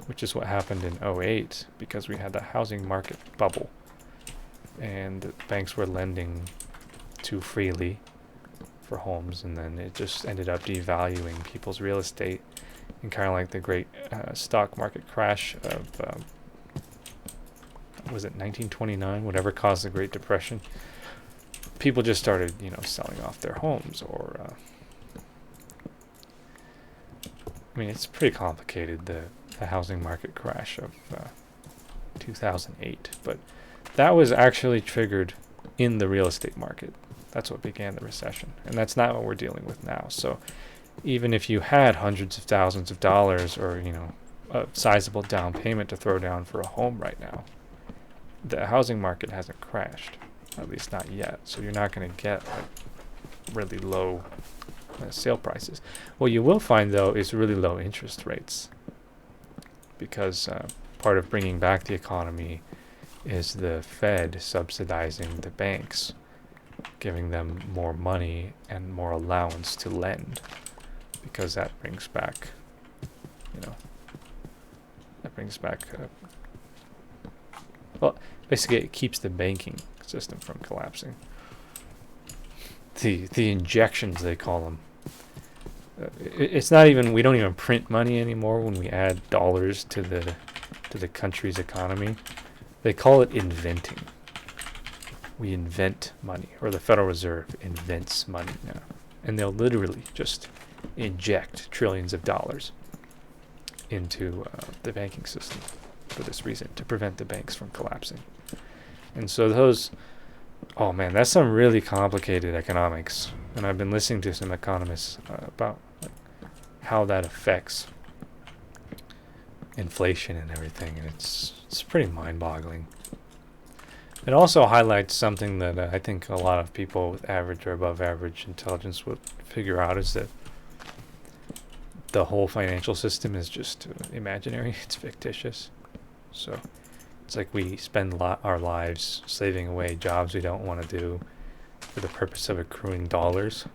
which is what happened in '08 because we had the housing market bubble and banks were lending too freely for homes, and then it just ended up devaluing people's real estate, and kind of like the great stock market crash of was it 1929, whatever caused the Great Depression. People just started selling off their homes, or it's pretty complicated, the housing market crash of 2008, but that was actually triggered in the real estate market. That's what began the recession, and that's not what we're dealing with now. So even if you had hundreds of thousands of dollars or a sizable down payment to throw down for a home right now, the housing market hasn't crashed, at least not yet. So you're not going to get like really low sale prices. What you will find, though, is really low interest rates. because part of bringing back the economy is the Fed subsidizing the banks, giving them more money and more allowance to lend, because that brings back, well, basically it keeps the banking system from collapsing. The injections, they call them. It's not even, we don't even print money anymore when we add dollars to the country's economy. They call it inventing. We invent money, or the Federal Reserve invents money now. And they'll literally just inject trillions of dollars into the banking system for this reason, to prevent the banks from collapsing. And so oh man, that's some really complicated economics. And I've been listening to some economists about how that affects inflation and everything, and it's pretty mind-boggling. It also highlights something that I think a lot of people with average or above average intelligence would figure out, is that the whole financial system is just imaginary. It's fictitious. So it's like we spend our lives slaving away jobs we don't want to do for the purpose of accruing dollars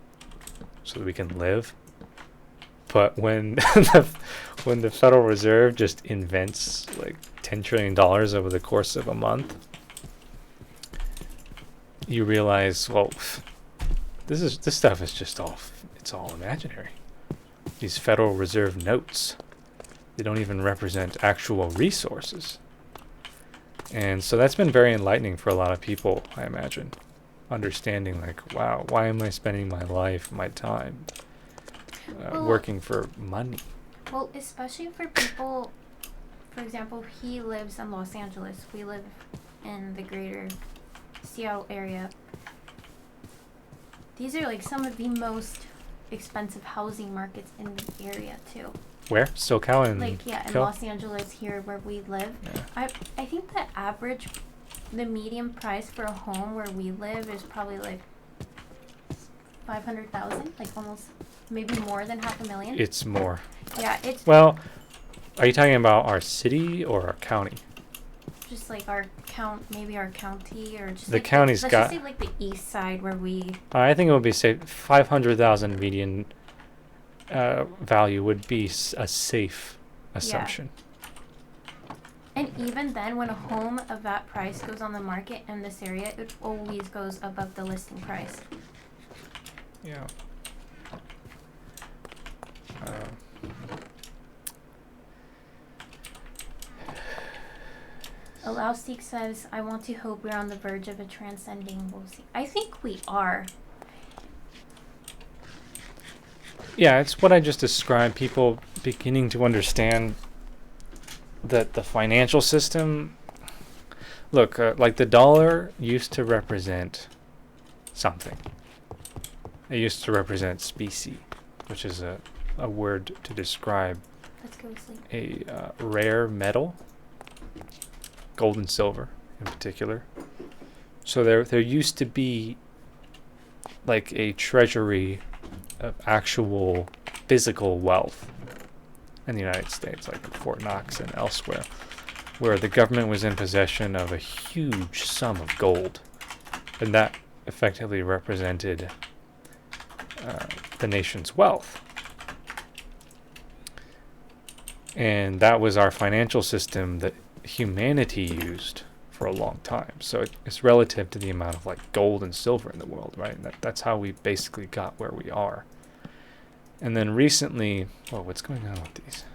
so that we can live. But when when the Federal Reserve just invents like $10 trillion over the course of a month, you realize, well, this stuff is just it's all imaginary. These Federal Reserve notes, they don't even represent actual resources. And so that's been very enlightening for a lot of people, I imagine. Understanding, like, wow, why am I spending my life, my time, working for money? Well, especially for people, for example, he lives in Los Angeles. We live in the greater Seattle area. These are like some of the most expensive housing markets in the area too. Where? SoCal and in Los Angeles, here where we live. Yeah. I think the median price for a home where we live is probably like $500,000, like almost maybe more than $500,000. It's more. Yeah, it's. Well, are you talking about our city or our county? Just like our maybe our county, or just the like county's let's got. just say like the east side where we. I think it would be safe. 500,000 median value would be a safe assumption. Yeah. And even then, when a home of that price goes on the market in this area, it always goes above the listing price. Yeah. Alaustik says, I want to hope we're on the verge of a transcending. We'll see. I think we are. Yeah, it's what I just described. People beginning to understand that the financial system... Look, like the dollar used to represent something. It used to represent specie, which is a word to describe Let's go to sleep. a rare metal, gold and silver in particular. So there used to be like a treasury of actual physical wealth in the United States, like Fort Knox and elsewhere, where the government was in possession of a huge sum of gold, and that effectively represented the nation's wealth. And that was our financial system that humanity used for a long time. So it's relative to the amount of like gold and silver in the world, right? And that's how we basically got where we are. And then recently, what's going on with these?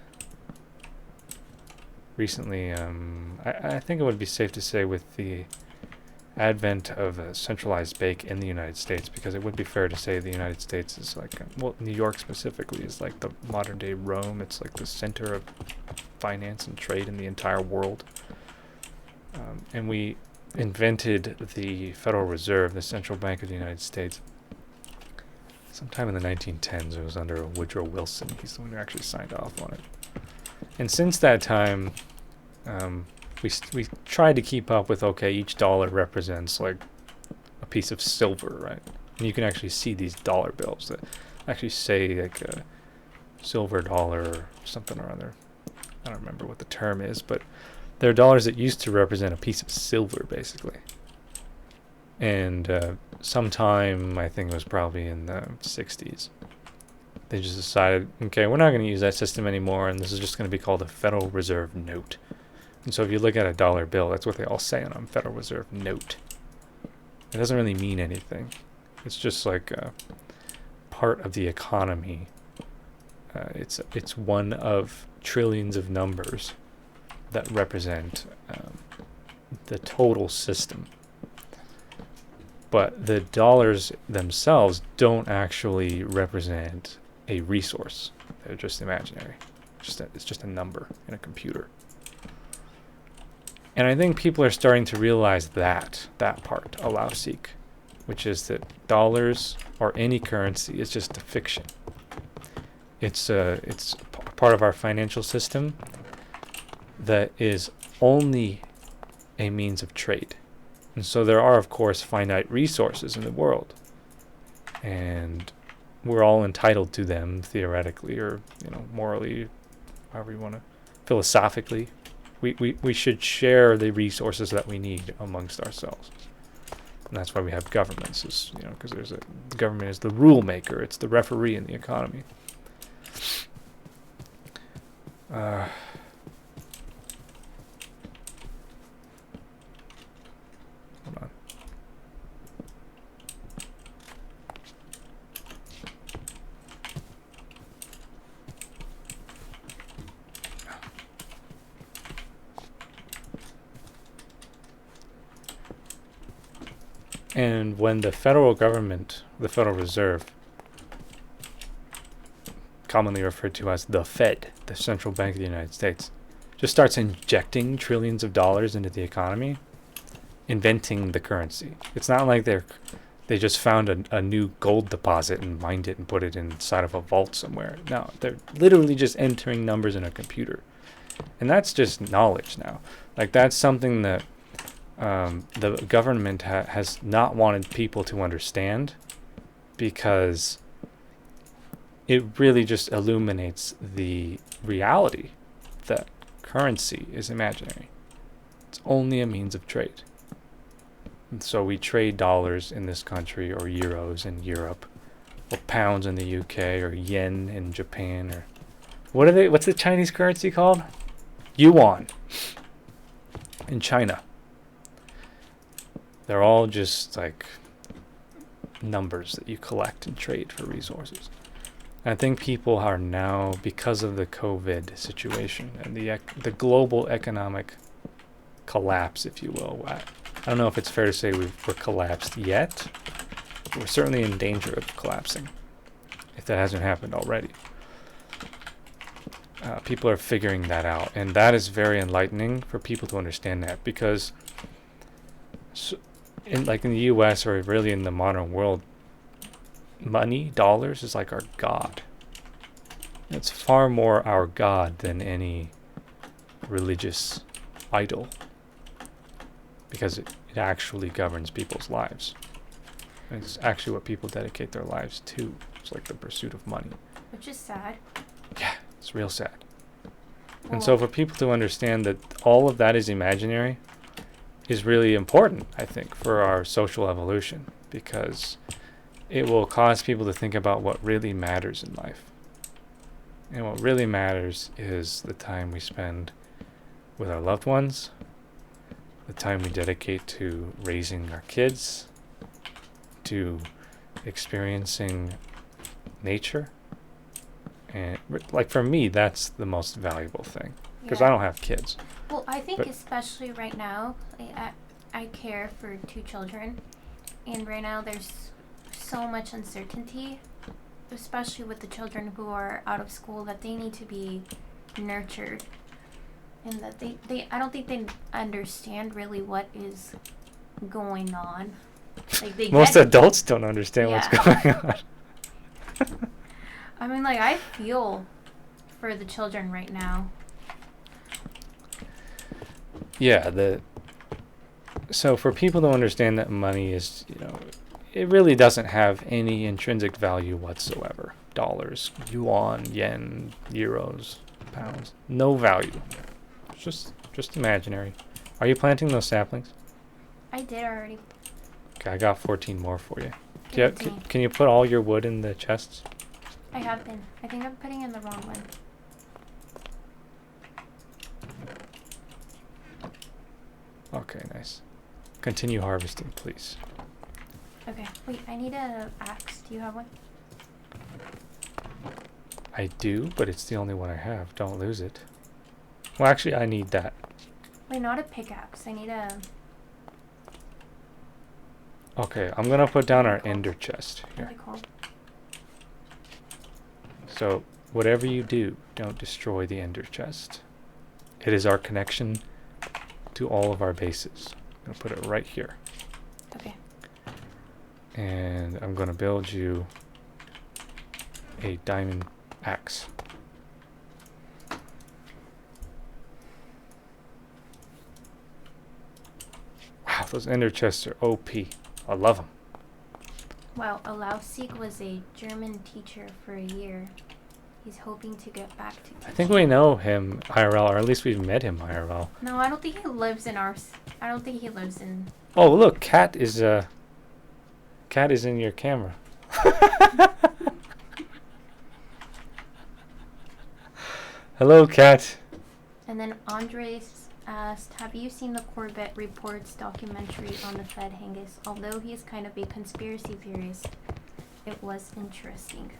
Recently, I think it would be safe to say with the advent of a centralized bank in the United States, because it would be fair to say the United States is like, New York specifically is like the modern day Rome. It's like the center of finance and trade in the entire world. And we invented the Federal Reserve, the central bank of the United States, sometime in the 1910s. It was under Woodrow Wilson. He's the one who actually signed off on it. And since that time, we tried to keep up with, each dollar represents like a piece of silver, right? And you can actually see these dollar bills that actually say like a silver dollar or something or other. I don't remember what the term is, but they're dollars that used to represent a piece of silver, basically. And sometime, I think it was probably in the 60s, they just decided, okay, we're not going to use that system anymore, and this is just going to be called a Federal Reserve note. And so if you look at a dollar bill, that's what they all say on a Federal Reserve note. It doesn't really mean anything. It's just like part of the economy. It's one of trillions of numbers that represent the total system. But the dollars themselves don't actually represent a resource. They're just imaginary. It's just a number in a computer. And I think people are starting to realize that part, allow seek, which is that dollars or any currency is just a fiction. It's part of our financial system that is only a means of trade. And so there are, of course, finite resources in the world. And we're all entitled to them theoretically or, morally, however you want to, philosophically. We should share the resources that we need amongst ourselves. And that's why we have governments, because the government is the rule maker. It's the referee in the economy. Hold on. And when the federal government, the Federal Reserve, commonly referred to as the Fed, the Central Bank of the United States, just starts injecting trillions of dollars into the economy, inventing the currency. It's not like they just found a new gold deposit and mined it and put it inside of a vault somewhere. No, they're literally just entering numbers in a computer. And that's just knowledge now. Like, that's something that the government has not wanted people to understand, because it really just illuminates the reality that currency is imaginary. It's only a means of trade. And so we trade dollars in this country, or euros in Europe, or pounds in the UK, or yen in Japan, or what's the Chinese currency called? Yuan in China. They're all just like numbers that you collect and trade for resources. And I think people are now, because of the COVID situation and the global economic collapse, if you will. I don't know if it's fair to say we're collapsed yet. We're certainly in danger of collapsing, if that hasn't happened already. People are figuring that out, and that is very enlightening for people to understand that, because in the U.S. or really in the modern world, money, dollars, is like our God. It's far more our God than any religious idol, because it actually governs people's lives. And it's actually what people dedicate their lives to. It's like the pursuit of money. Which is sad. Yeah, it's real sad. Well, And so for people to understand that all of that is imaginary is really important, I think, for our social evolution, because it will cause people to think about what really matters in life. And what really matters is the time we spend with our loved ones, the time we dedicate to raising our kids, to experiencing nature. And like, for me, that's the most valuable thing, because I don't have kids. Well, I think especially right now, I care for 2 children, and right now there's so much uncertainty, especially with the children who are out of school, that they need to be nurtured, and that they I don't think they understand really what is going on. Like, Most adults don't understand what's going on. I mean, like, I feel for the children right now. Yeah, so for people to understand that money is, it really doesn't have any intrinsic value whatsoever. Dollars, yuan, yen, euros, compounds. No value. It's just imaginary. Are you planting those saplings? I did already. Okay, I got 14 more for you. Give it to me. Can you put all your wood in the chests? I have been. I think I'm putting in the wrong one. Okay, nice. Continue harvesting, please. Okay. Wait, I need a axe. Do you have one? I do, but it's the only one I have. Don't lose it. Well, actually, I need that. Wait, not a pickaxe. I need a... Okay, I'm gonna put down our ender chest here. What's it called? So, whatever you do, don't destroy the ender chest. It is our connection to all of our bases. I'm gonna put it right here. Okay. And I'm gonna build you a diamond axe. Wow, those ender chests are OP. I love them. Wow, Alausik was a German teacher for a year. He's hoping to get back to teaching. I think we know him IRL, or at least we've met him IRL. No, I don't think he lives in our... I don't think he lives in... Oh, look, Cat is in your camera. Hello, Cat. And then Andres asked, have you seen the Corbett Reports documentary on the Fed, Hengest? Although he's kind of a conspiracy theorist, it was interesting.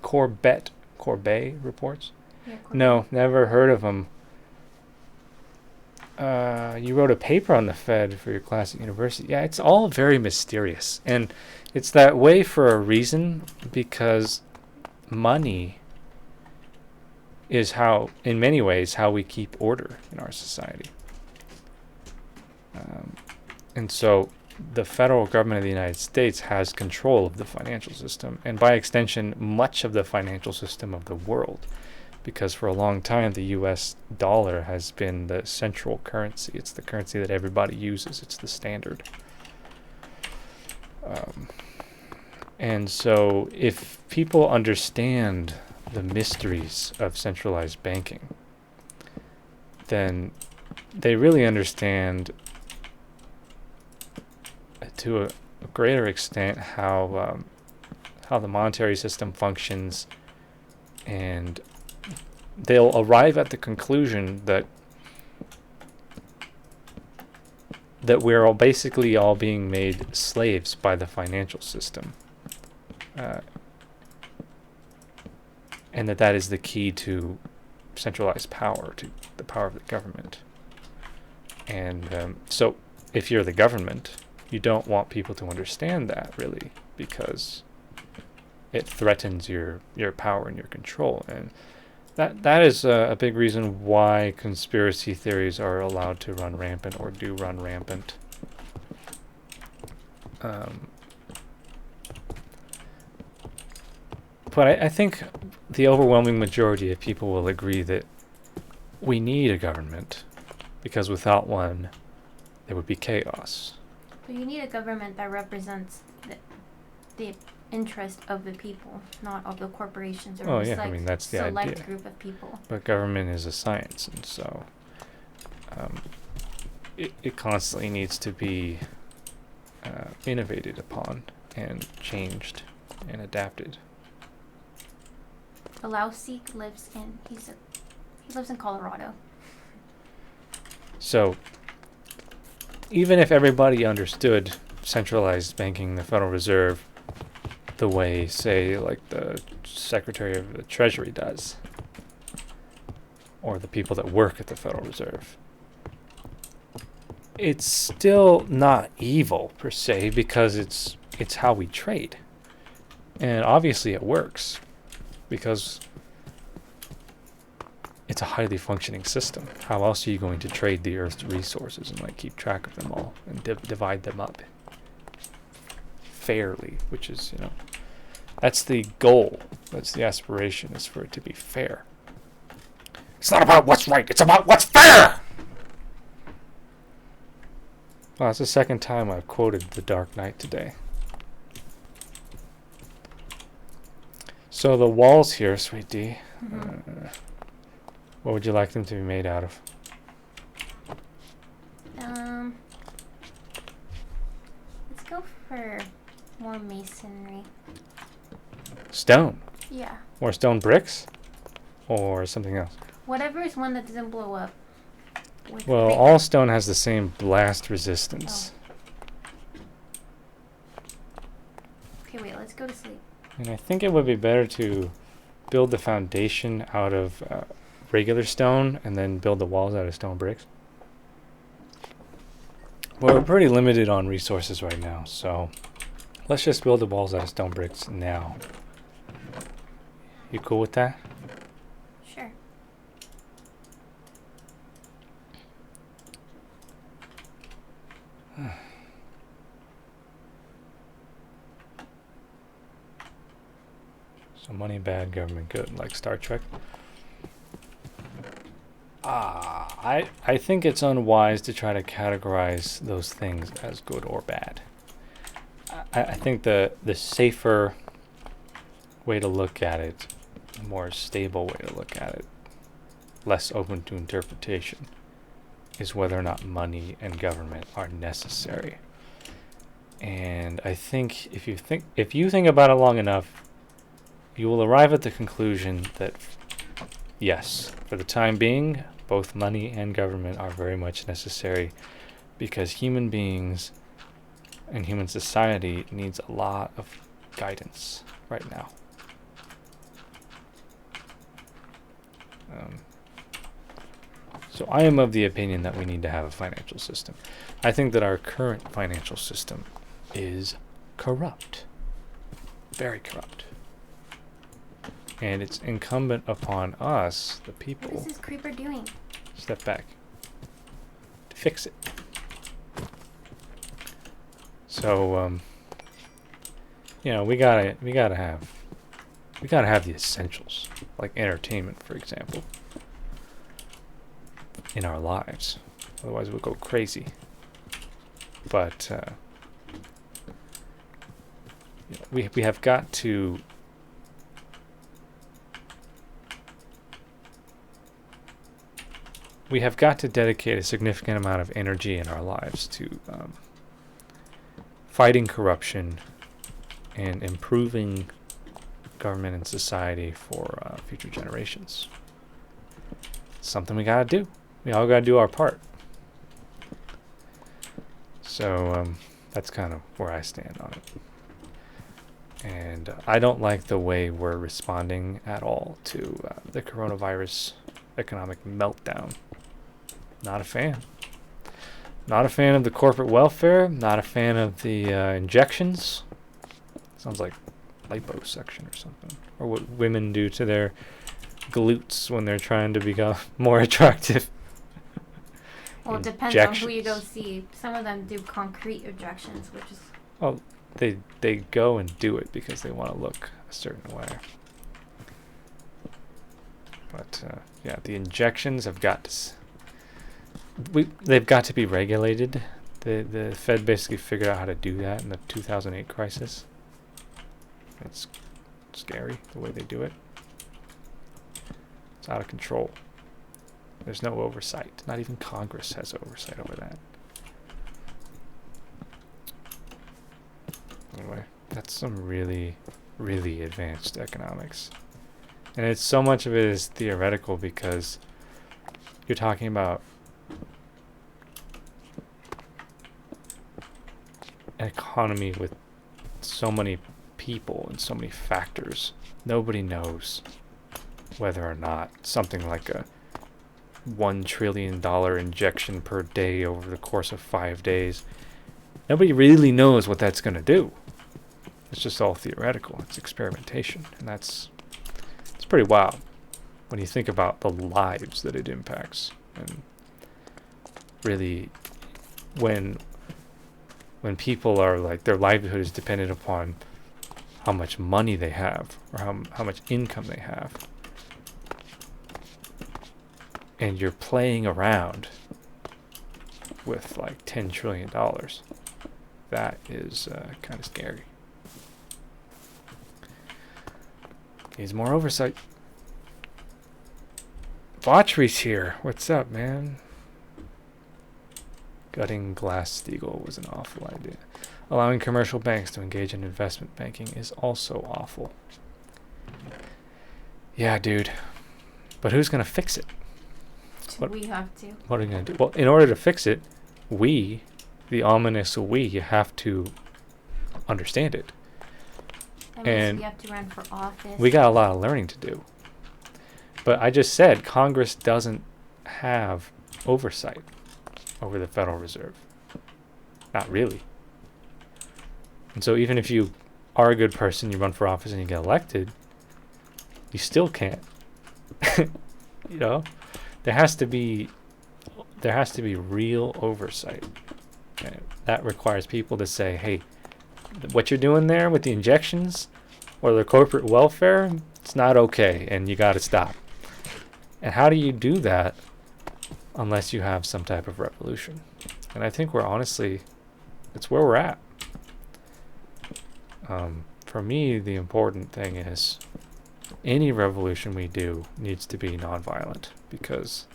Corbett Reports? Yeah, Corbett. No, never heard of him. You wrote a paper on the Fed for your class at university. Yeah, it's all very mysterious. And it's that way for a reason, because money is how, in many ways, how we keep order in our society. And so the federal government of the United States has control of the financial system, and by extension, much of the financial system of the world. Because for a long time, the US dollar has been the central currency. It's the currency that everybody uses. It's the standard. And so if people understand the mysteries of centralized banking, then they really understand to a greater extent how the monetary system functions, and they'll arrive at the conclusion that we're all basically all being made slaves by the financial system, and that is the key to centralized power, to the power of the government. And so if you're the government, you don't want people to understand that, really, because it threatens your power and your control. And that is a big reason why conspiracy theories are allowed to run rampant, or do run rampant. But I think the overwhelming majority of people will agree that we need a government, because without one, there would be chaos. But you need a government that represents the interest of the people, not of the corporations or that's the select idea. group of people. But government is a science, and so it constantly needs to be innovated upon and changed and adapted. Alausik lives in he lives in Colorado. So even if everybody understood centralized banking, the Federal Reserve, the way, say, like the Secretary of the Treasury does, or the people that work at the Federal Reserve, it's still not evil per se, because it's how we trade. And obviously it works, because it's a highly functioning system. How else are you going to trade the Earth's resources and keep track of them all and divide them up fairly, which is, that's the goal. That's the aspiration, is for it to be fair. It's not about what's right, it's about what's fair! Well, that's the second time I've quoted The Dark Knight today. So the walls here, Sweet D, Mm-hmm. what would you like them to be made out of? Let's go for more masonry. Stone. Yeah. Or stone bricks? Or something else? Whatever is one that doesn't blow up. With Well, brick. all stone has the same blast resistance. Okay, wait, let's go to sleep. And I think it would be better to build the foundation out of regular stone and then build the walls out of stone bricks. Well, we're pretty limited on resources right now, so let's just build the walls out of stone bricks now. You cool with that? Sure. So money bad, government good, like Star Trek. I think it's unwise to try to categorize those things as good or bad. I think the safer way to look at it, a more stable way to look at it, less open to interpretation, is whether or not money and government are necessary. And I think if you think about it long enough, you will arrive at the conclusion that yes, for the time being, both money and government are very much necessary because human beings and human society needs a lot of guidance right now. So I am of the opinion that we need to have a financial system. I think that our current financial system is corrupt. Very corrupt. And it's incumbent upon us, the people, What is this creeper doing? step back to fix it. So, we gotta have the essentials, like entertainment, for example, in our lives. Otherwise, we'll go crazy. But we have got to. We have got to dedicate a significant amount of energy in our lives to fighting corruption and improving government and society for future generations. It's something we gotta do. We all gotta do our part. So that's kind of where I stand on it. And I don't like the way we're responding at all to the coronavirus economic meltdown. Not a fan. Not a fan of the corporate welfare. Not a fan of the injections. Sounds like liposuction or something. Or what women do to their glutes when they're trying to become more attractive. Well, it depends on who you go see. Some of them do concrete injections, which is... Oh, they go and do it because they want to look a certain way. But, yeah, the injections have got to... They've got to be regulated. The Fed basically figured out how to do that in the 2008 crisis. It's scary the way they do it. It's out of control. There's no oversight. Not even Congress has oversight over that. Anyway, that's some really, really advanced economics. And it's so much of it is theoretical because you're talking about an economy with so many people and so many factors. Nobody knows whether or not something like a $1 trillion injection per day over the course of 5 days, nobody really knows what that's going to do. It's just all theoretical. It's experimentation. And it's pretty wild when you think about the lives that it impacts. And really, when people are like, their livelihood is dependent upon how much money they have or how much income they have, and you're playing around with like $10 trillion, that is kind of scary. Needs more oversight. Botchery's here. What's up, man? Gutting Glass-Steagall was an awful idea. Allowing commercial banks to engage in investment banking is also awful. Yeah, dude. But who's going to fix it? We have to. What are we going to do? Well, in order to fix it, we, the ominous we, have to understand it. That means And we have to run for office. we got a lot of learning to do. But I just said Congress doesn't have oversight over the Federal Reserve. Not really. And so even if you are a good person, you run for office and you get elected, you still can't. You know? There has to be real oversight. And that requires people to say, hey, what you're doing there with the injections or the corporate welfare, it's not okay and you got to stop. And how do you do that unless you have some type of revolution? And I think it's where we're at. For me, the important thing is any revolution we do needs to be nonviolent because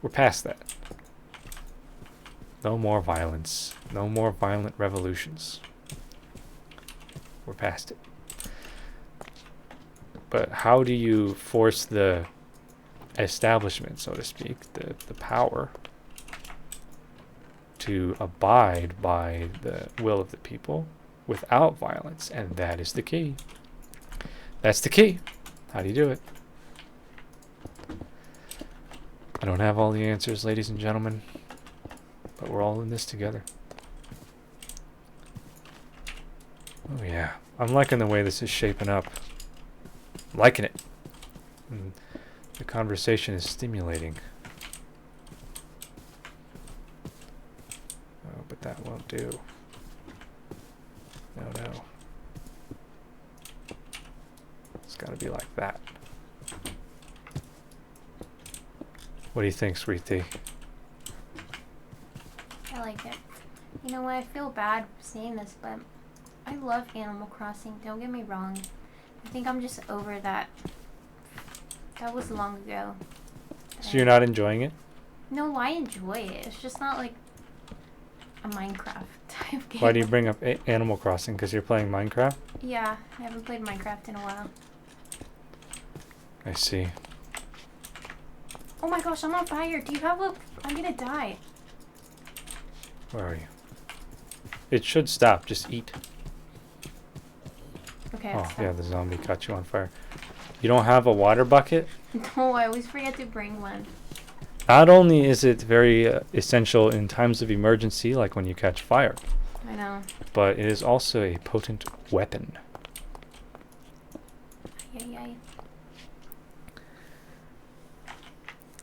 we're past that. No more violence. No more violent revolutions. We're past it. But how do you force the establishment, so to speak, the power to abide by the will of the people without violence? And that is the key. That's the key. How do you do it? I don't have all the answers, ladies and gentlemen, but we're all in this together. Oh yeah, I'm liking the way this is shaping up. I'm liking it. And the conversation is stimulating. Oh, but that won't do. No. It's got to be like that. What do you think, Sweet D? I like it. You know what? I feel bad saying this, but I love Animal Crossing. Don't get me wrong. I think I'm just over that. That was long ago. So you're not enjoying it? No, I enjoy it. It's just not like a Minecraft type game. Why do you bring up Animal Crossing? Because you're playing Minecraft? Yeah, I haven't played Minecraft in a while. I see. Oh my gosh, I'm on fire. Do you have a... I'm gonna die. Where are you? It should stop. Just eat. Okay, Oh, it's yeah, the zombie caught you on fire. You don't have a water bucket? No, I always forget to bring one. Not only is it very essential in times of emergency, like when you catch fire, I know. but it is also a potent weapon. Yay.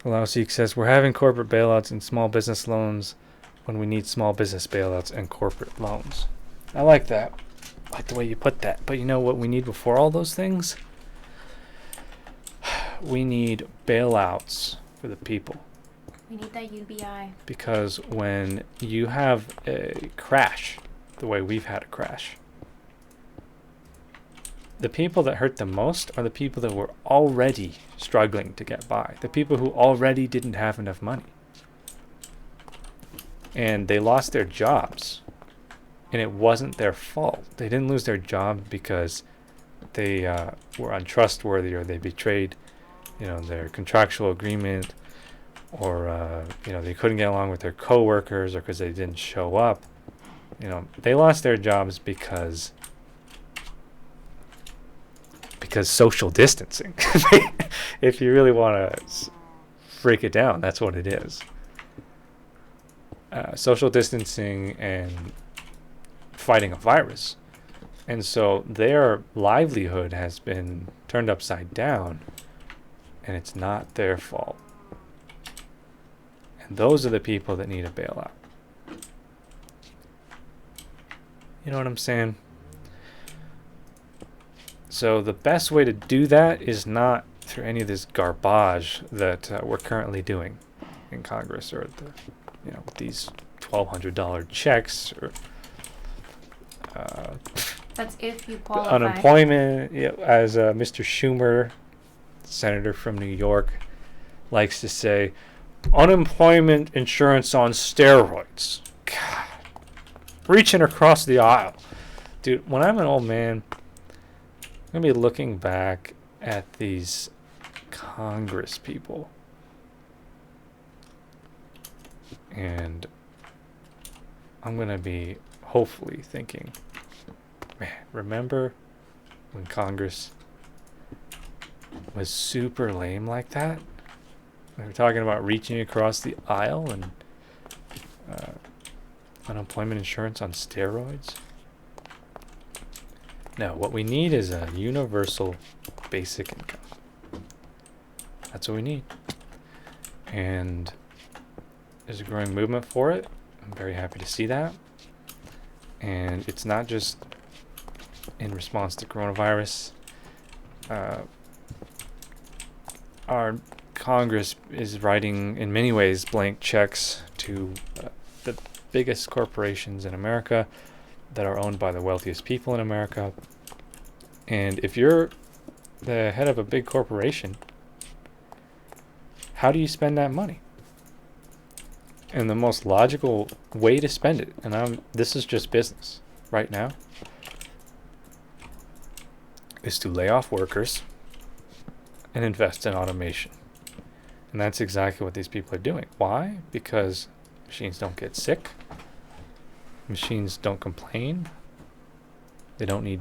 Lausiek says, we're having corporate bailouts and small business loans when we need small business bailouts and corporate loans. I like that. I like the way you put that. But you know what we need before all those things? We need bailouts for the people. We need that UBI. Because when you have a crash, the way we've had a crash, the people that hurt the most are the people that were already struggling to get by. The people who already didn't have enough money. And they lost their jobs. And it wasn't their fault. They didn't lose their job because they were untrustworthy or they betrayed, their contractual agreement, or they couldn't get along with their coworkers, or because they didn't show up. They lost their jobs because social distancing. If you really want to break it down, that's what it is. Social distancing and fighting a virus. And so their livelihood has been turned upside down, and it's not their fault. And those are the people that need a bailout. You know what I'm saying? So the best way to do that is not through any of this garbage that we're currently doing in Congress, or with these $1,200 checks, or That's if you The qualify. unemployment, as Mr. Schumer, senator from New York, likes to say, unemployment insurance on steroids. God, reaching across the aisle. Dude, when I'm an old man, I'm going to be looking back at these Congress people. And I'm going to be hopefully thinking, man, remember when Congress was super lame like that? We were talking about reaching across the aisle and unemployment insurance on steroids. No, what we need is a universal basic income. That's what we need. And there's a growing movement for it. I'm very happy to see that. And it's not just in response to coronavirus. Our Congress is writing, in many ways, blank checks to the biggest corporations in America that are owned by the wealthiest people in America. And if you're the head of a big corporation, how do you spend that money? And the most logical way to spend it, and this is just business right now, is to lay off workers and invest in automation. And that's exactly what these people are doing. Why? Because machines don't get sick. Machines don't complain. They don't need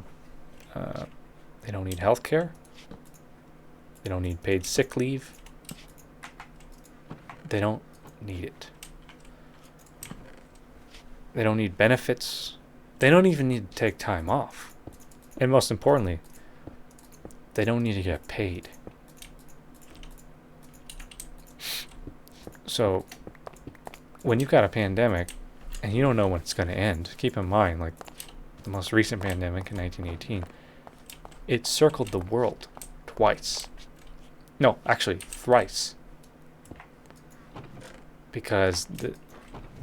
health care. They don't need paid sick leave. They don't need it. They don't need benefits. They don't even need to take time off. And most importantly, they don't need to get paid. So, when you've got a pandemic and you don't know when it's going to end, keep in mind, like the most recent pandemic in 1918, it circled the world twice. No, actually, thrice. Because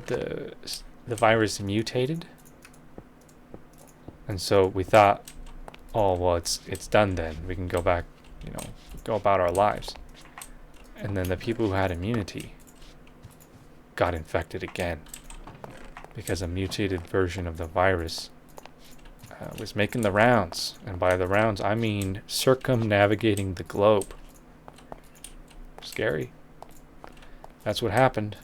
the virus mutated. And so we thought, oh, well, it's done then. We can go back, go about our lives. And then the people who had immunity got infected again because a mutated version of the virus was making the rounds. And by the rounds, I mean circumnavigating the globe. Scary. That's what happened.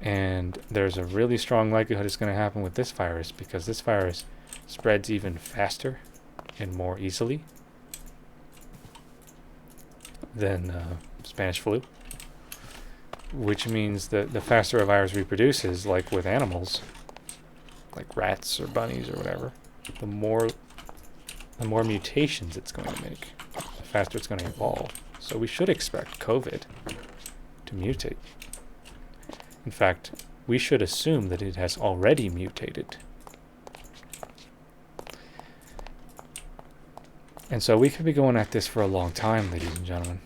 And there's a really strong likelihood it's going to happen with this virus because this virus spreads even faster and more easily than Spanish flu. Which means that the faster a virus reproduces, like with animals, like rats or bunnies or whatever, the more mutations it's going to make, the faster it's going to evolve. So we should expect COVID to mutate. In fact, we should assume that it has already mutated. And so we could be going at this for a long time, ladies and gentlemen.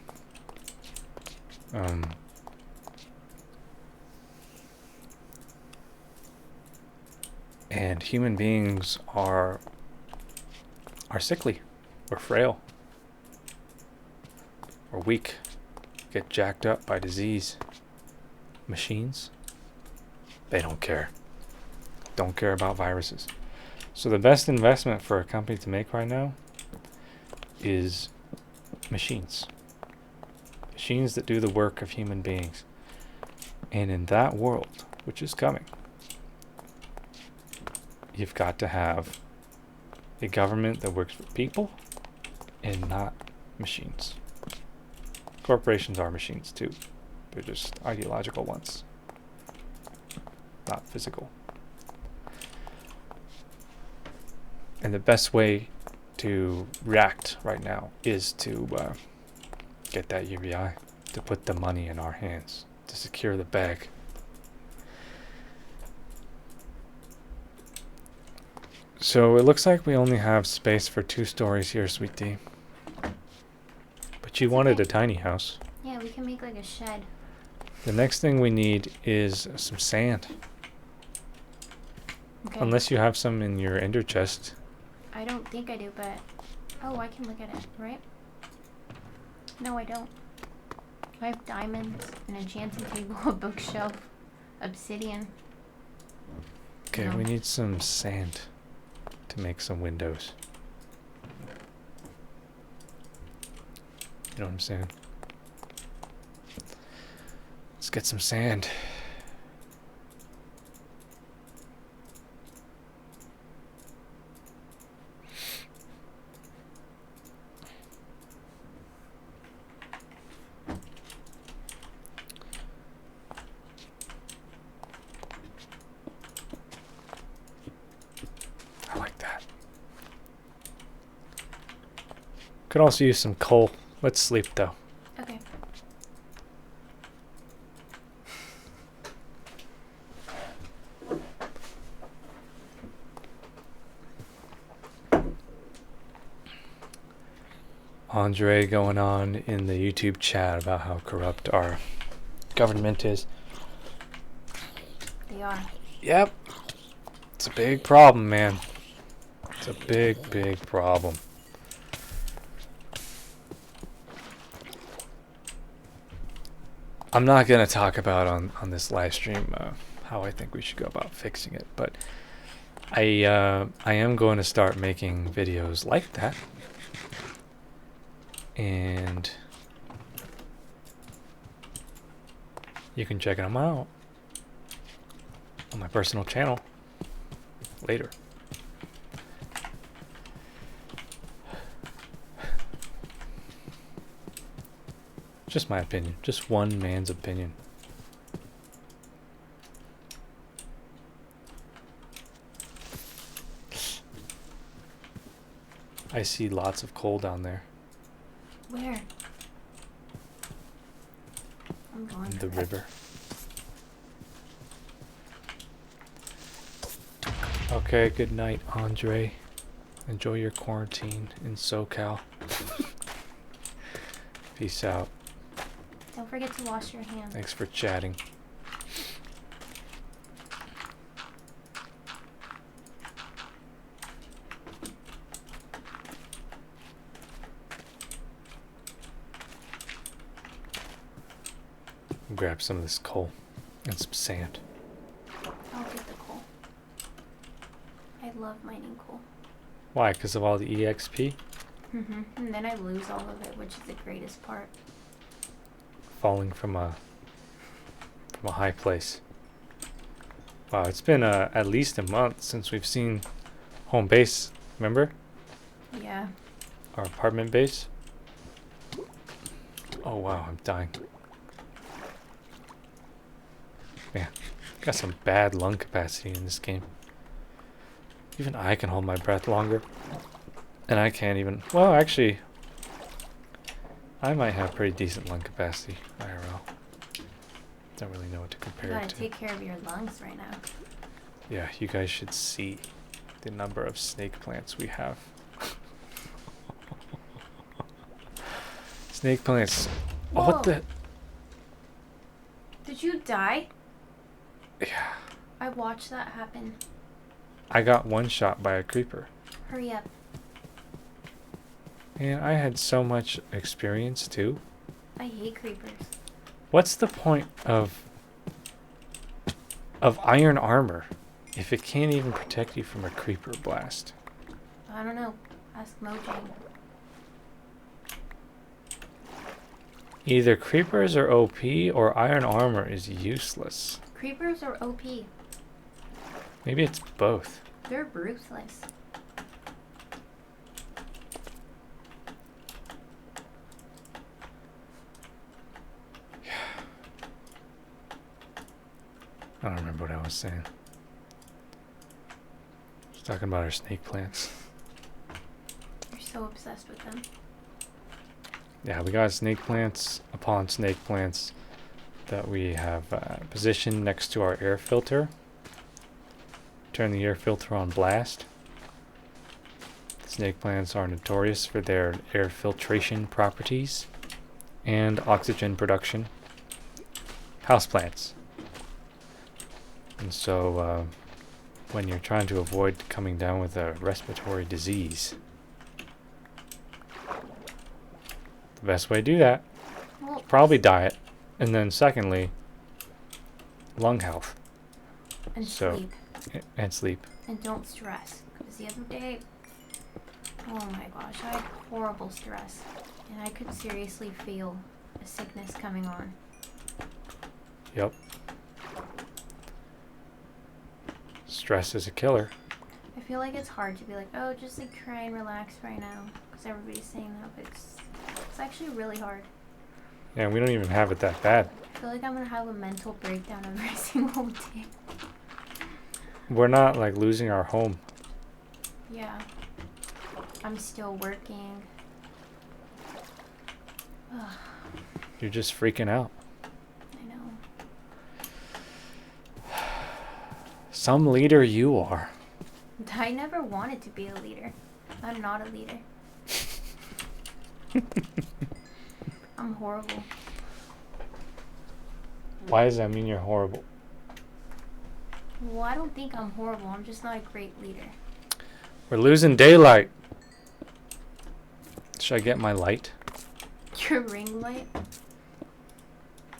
And human beings are sickly. We're frail. We're weak. Get jacked up by disease. Machines, they don't care. Don't care about viruses. So the best investment for a company to make right now is machines. Machines that do the work of human beings. And in that world, which is coming, you've got to have a government that works for people and not machines. Corporations are machines too. They're just ideological ones, not physical. And the best way to react right now is to get that UBI, to put the money in our hands, to secure the bag. So it looks like we only have space for 2 stories here, Sweet D. But you wanted a tiny house. Yeah, we can make like a shed. The next thing we need is some sand. Okay. Unless you have some in your ender chest. I don't think I do, but... Oh, I can look at it, right? No, I don't. I have diamonds, an enchanting table, a bookshelf, obsidian. Okay, No. we need some sand to make some windows. You know what I'm saying? Let's get some sand. I like that. Could also use some coal. Let's sleep though. Okay. Andre going on in the YouTube chat about how corrupt our government is. They are. Yep. It's a big problem, man. It's a big, big problem. I'm not going to talk about on this live stream how I think we should go about fixing it, but I am going to start making videos like that. And you can check them out on my personal channel later. Just my opinion. Just one man's opinion. I see lots of coal down there. Where? I'm going. In the river. Okay, good night, Andre. Enjoy your quarantine in SoCal. Peace out. Don't forget to wash your hands. Thanks for chatting. Grab some of this coal and some sand. I'll get the coal. I love mining coal. Why? Because of all the EXP? And then I lose all of it, which is the greatest part. Falling from a high place. Wow, it's been at least a month since we've seen home base. Remember? Yeah. Our apartment base. Oh wow, I'm dying. Man, got some bad lung capacity in this game. Even I can hold my breath longer. And I can't even... Well, actually, I might have pretty decent lung capacity, IRL. Don't really know what to You compare gotta it to. take care of your lungs right now. Yeah, you guys should see the number of snake plants we have. Snake plants. Oh, what Whoa. the... Did you die? Yeah. I watched that happen. I got one shot by a creeper. Hurry up. And I had so much experience too. I hate creepers. What's the point of iron armor if it can't even protect you from a creeper blast? I don't know. Ask Mojang. Either creepers are OP or iron armor is useless. Creepers are OP. Maybe it's both. They're ruthless. I don't remember what I was saying. Just talking about our snake plants. You're so obsessed with them. Yeah, we got snake plants upon snake plants that we have positioned next to our air filter. Turn the air filter on blast. Snake plants are notorious for their air filtration properties and oxygen production. Houseplants. And so when you're trying to avoid coming down with a respiratory disease. The best way to do that, Well, probably diet, and then secondly, lung health and so- sleep. And sleep. And don't stress. Because the other day, oh my gosh, I had horrible stress. And I could seriously feel a sickness coming on. Yep. Stress is a killer. I feel like it's hard to be like, oh, just like try and relax right now. Because everybody's saying that, but it's actually really hard. Yeah, we don't even have it that bad. I feel like I'm going to have a mental breakdown every single day. We're not like losing our home. Yeah. I'm still working. Ugh, You're just freaking out. I know. Some leader you are. I never wanted to be a leader. I'm not a leader. I'm horrible. Why does that mean you're horrible? Well, I don't think I'm horrible. I'm just not a great leader. We're losing daylight. Should I get my light? Your ring light?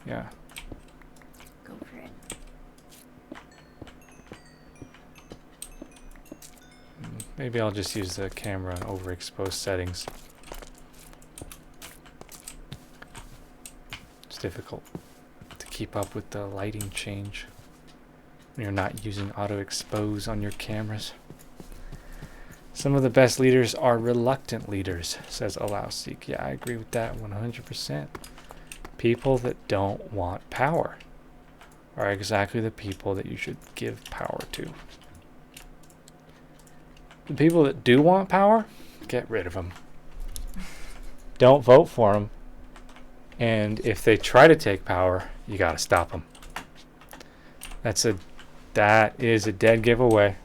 Yeah. Go for it. Maybe I'll just use the camera in overexposed settings. It's difficult to keep up with the lighting change when you're not using auto expose on your cameras. Some of the best leaders are reluctant leaders, says Allow Seek. Yeah, I agree with that 100%. People that don't want power are exactly the people that you should give power to. The people that do want power, get rid of them. Don't vote for them. And if they try to take power, you gotta stop them. That is a dead giveaway.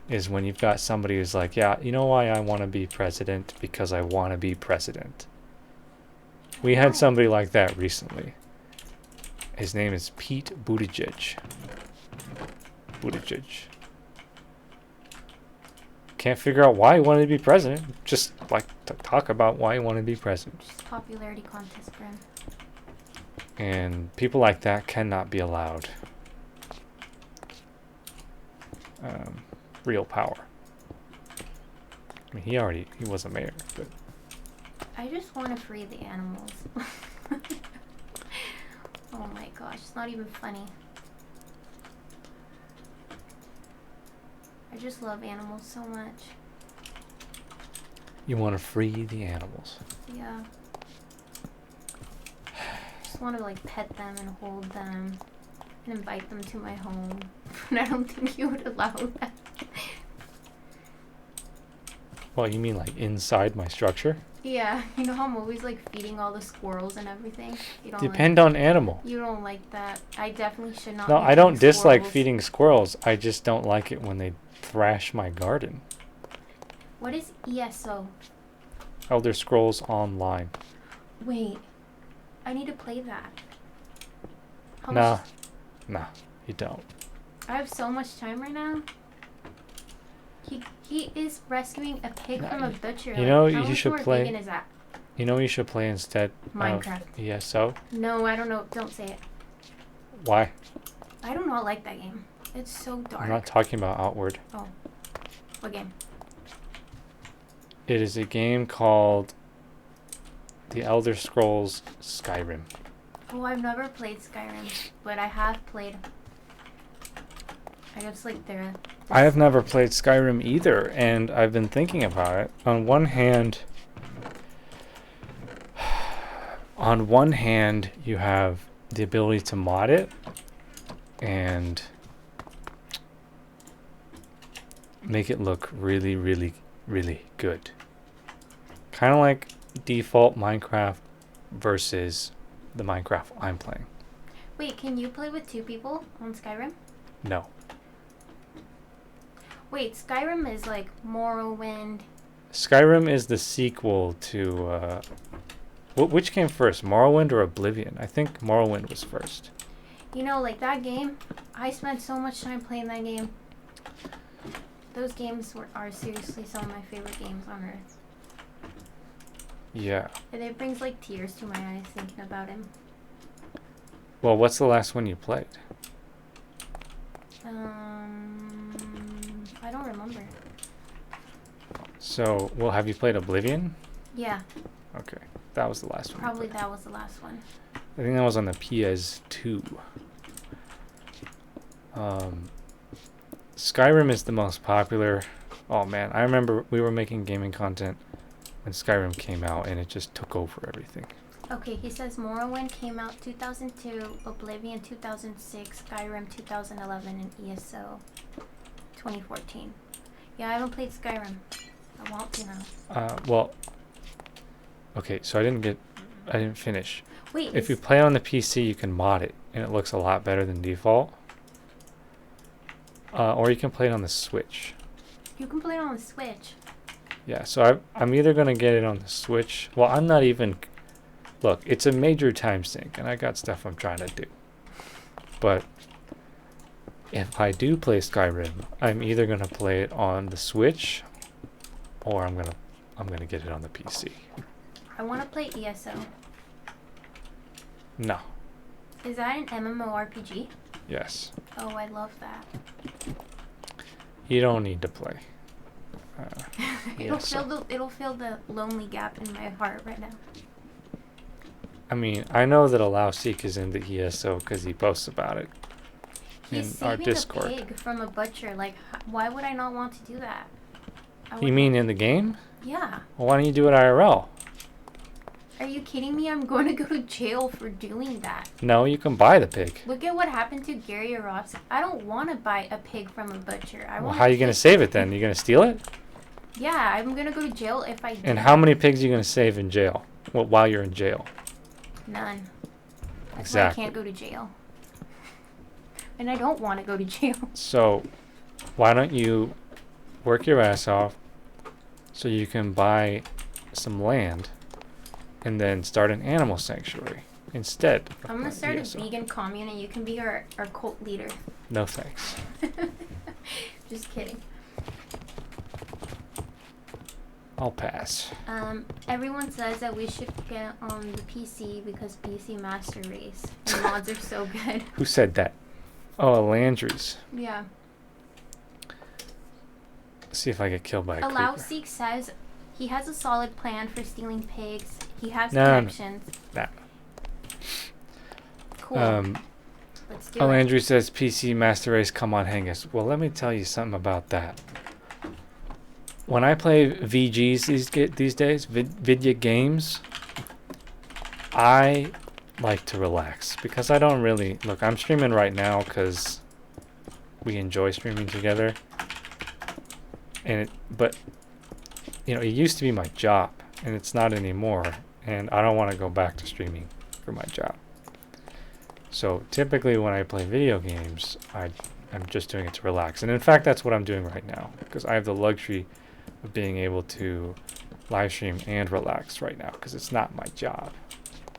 Is when you've got somebody who's like, yeah, you know why I want to be president? Because I want to be president. We had somebody like that recently. His name is Pete Buttigieg. Can't figure out why he wanted to be president. Just like to talk about why he wanted to be president. Just popularity contest for him. And people like that cannot be allowed real power. I mean, he was a mayor, but I just want to free the animals. Oh my gosh, it's not even funny. I just love animals so much. you want to free the animals. Yeah. Just want to like pet them and hold them and invite them to my home. But I don't think you would allow that. Well, you mean like inside my structure? Yeah, you know how I'm always like feeding all the squirrels and everything? You don't Depend on animal. You don't like that. I definitely should not No, be I don't feeding dislike squirrels. feeding squirrels. I just don't like it when they thrash my garden. What is ESO? Elder Scrolls Online. Wait, I need to play that. How Nah, much? you don't. I have so much time right now. He is rescuing a pig Nah, from a butcher. you know, how you much should more play- vegan is that? You know what you should play instead Minecraft. of ESO? No, I don't know. Don't say it. Why? I do not like that game. It's so dark. I'm not talking about Outward. Oh, what game? It is a game called The Elder Scrolls Skyrim. Oh, I've never played Skyrim, but I have played. I guess like I have never played Skyrim either, and I've been thinking about it. On one hand, you have the ability to mod it and make it look really, really, really good. Kind of like default Minecraft versus the Minecraft I'm playing. Wait, can you play with two people on Skyrim? No. Wait, Skyrim is like Morrowind. Skyrim is the sequel to which came first, Morrowind or Oblivion? I think Morrowind was first. You know, like that game, I spent so much time playing that game. Those games are seriously some of my favorite games on earth. Yeah. And it brings like tears to my eyes thinking about him. Well, what's the last one you played? I don't remember. So, well, have you played Oblivion? Yeah, Okay, that was the last one. you probably played. that was the last one. I think that was on the PS2. Skyrim is the most popular. Oh man, I remember we were making gaming content when Skyrim came out, and it just took over everything. Okay, he says Morrowind came out 2002, Oblivion 2006, Skyrim 2011, and ESO 2014. Yeah, I haven't played Skyrim. I want to now. Well, okay, so I didn't finish. Wait, If you play on the PC, you can mod it, and it looks a lot better than default. Or you can play it on the Switch. you can play it on the Switch. Yeah, so I'm either going to get it on the Switch. Well, I'm not even... Look, it's a major time sink, and I got stuff I'm trying to do. But if I do play Skyrim, I'm either going to play it on the Switch, or I'm gonna get it on the PC. I want to play ESO. No. Is that an MMORPG? Yes. Oh, I love that. You don't need to play. It'll ESO. it'll fill the lonely gap in my heart right now. I mean, I know that Allow-Seek is into ESO because he posts about it He's in our saving Discord. a pig from a butcher. Like, why would I not want to do that? You mean in the game? Yeah. Well, why don't you do it IRL? Are you kidding me? I'm going to go to jail for doing that. No, you can buy the pig. Look at what happened to Gary Orofsky. I don't want to buy a pig from a butcher. Well, how are you going to save it then? You going to steal it? Yeah, I'm going to go to jail if I do. And how many pigs are you going to save in jail? Well, while you're in jail? None. That's Exactly. why I can't go to jail. And I don't want to go to jail. So, why don't you work your ass off so you can buy some land and then start an animal sanctuary instead of I'm going to playing start a ESO. vegan commune and you can be our cult leader. No thanks. Just kidding. I'll pass. Everyone says that we should get on the PC because PC Master Race. The mods are so good. Who said that? Oh, Landry's. Yeah. See if I get killed by a creeper. Allow-Seek says he has a solid plan for stealing pigs. He has No. connections. Nah. Cool. Let's do Oh, it. Andrew says PC Master Race, come on, Hengest. Well, let me tell you something about that. When I play VGs these days, video games, I like to relax because I don't really... Look, I'm streaming right now because we enjoy streaming together. But, you know, it used to be my job, and it's not anymore. And I don't want to go back to streaming for my job. So typically when I play video games, I'm just doing it to relax. And in fact, that's what I'm doing right now because I have the luxury of being able to live stream and relax right now because it's not my job.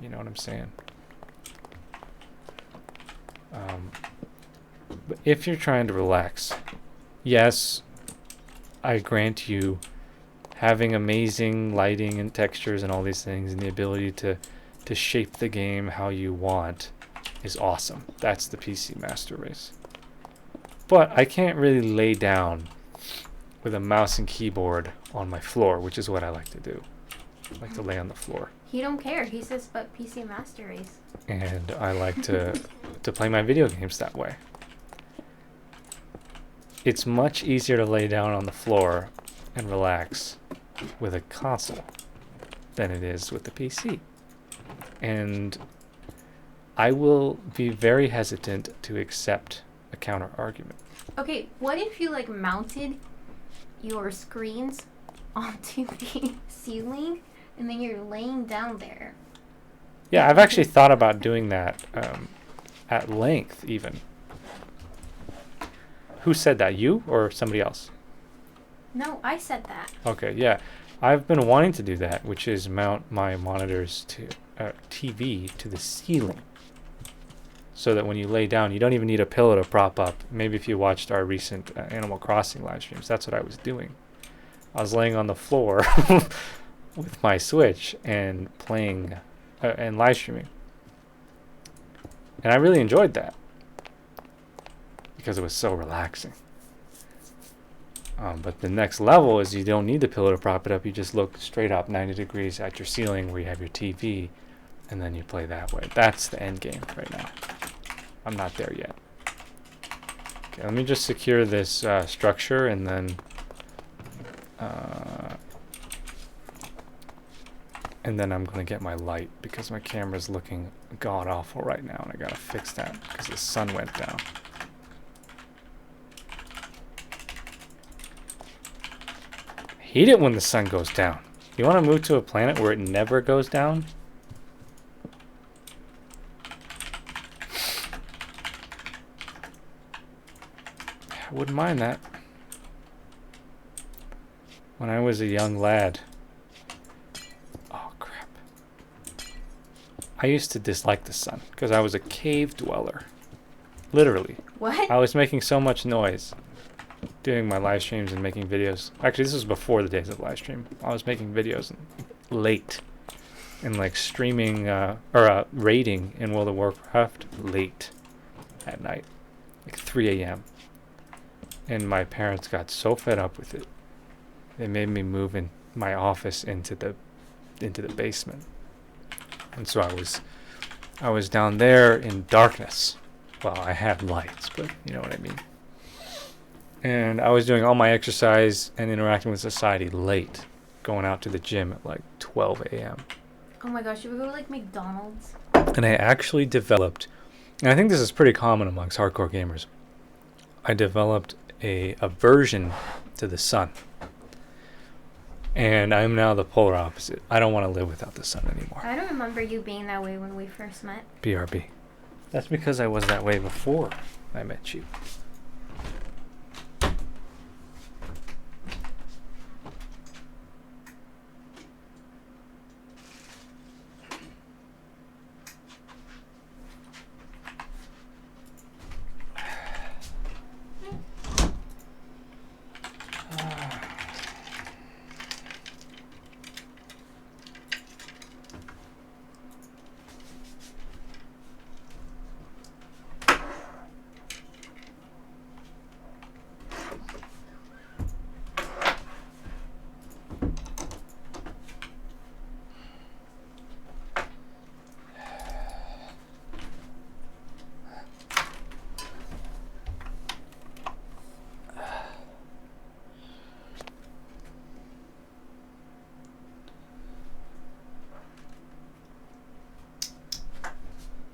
You know what I'm saying? But if you're trying to relax, yes, I grant you having amazing lighting and textures and all these things and the ability to shape the game how you want is awesome. That's the PC Master Race. But I can't really lay down with a mouse and keyboard on my floor, which is what I like to do. I like to lay on the floor. He don't care. He says, but PC Master Race. And I like to play my video games that way. It's much easier to lay down on the floor and relax with a console than it is with the PC. And I will be very hesitant to accept a counter argument. Okay, what if you like mounted your screens onto the ceiling and then you're laying down there? Yeah, I've actually thought about doing that at length even. Who said that, you or somebody else? No, I said that. Okay, yeah. I've been wanting to do that, which is mount my monitors to TV to the ceiling. so that when you lay down, you don't even need a pillow to prop up. Maybe if you watched our recent Animal Crossing live streams, that's what I was doing. I was laying on the floor with my Switch and playing and live streaming. And I really enjoyed that because it was so relaxing. But the next level is you don't need the pillow to prop it up. You just look straight up 90 degrees at your ceiling where you have your TV, and then you play that way. That's the end game right now. I'm not there yet. Okay, let me just secure this structure, and then I'm going to get my light because my camera's looking god-awful right now, and I got to fix that because the sun went down. I hate it when the sun goes down. You want to move to a planet where it never goes down? I wouldn't mind that. When I was a young lad. Oh, crap. I used to dislike the sun because I was a cave dweller. Literally. What? I was making so much noise doing my live streams and making videos. Actually, this was before the days of live stream. I was making videos late and like streaming or raiding in World of Warcraft late at night, like 3 a.m. And my parents got so fed up with it, they made me move in my office into the basement. And so I was down there in darkness. Well, I had lights, but you know what I mean. And I was doing all my exercise and interacting with society late, going out to the gym at like 12 a.m. Oh my gosh, should we go to like McDonald's? And I actually developed, and I think this is pretty common amongst hardcore gamers, I developed a aversion to the sun. And I'm now the polar opposite. I don't want to live without the sun anymore. I don't remember you being that way when we first met. BRB. That's because I was that way before I met you.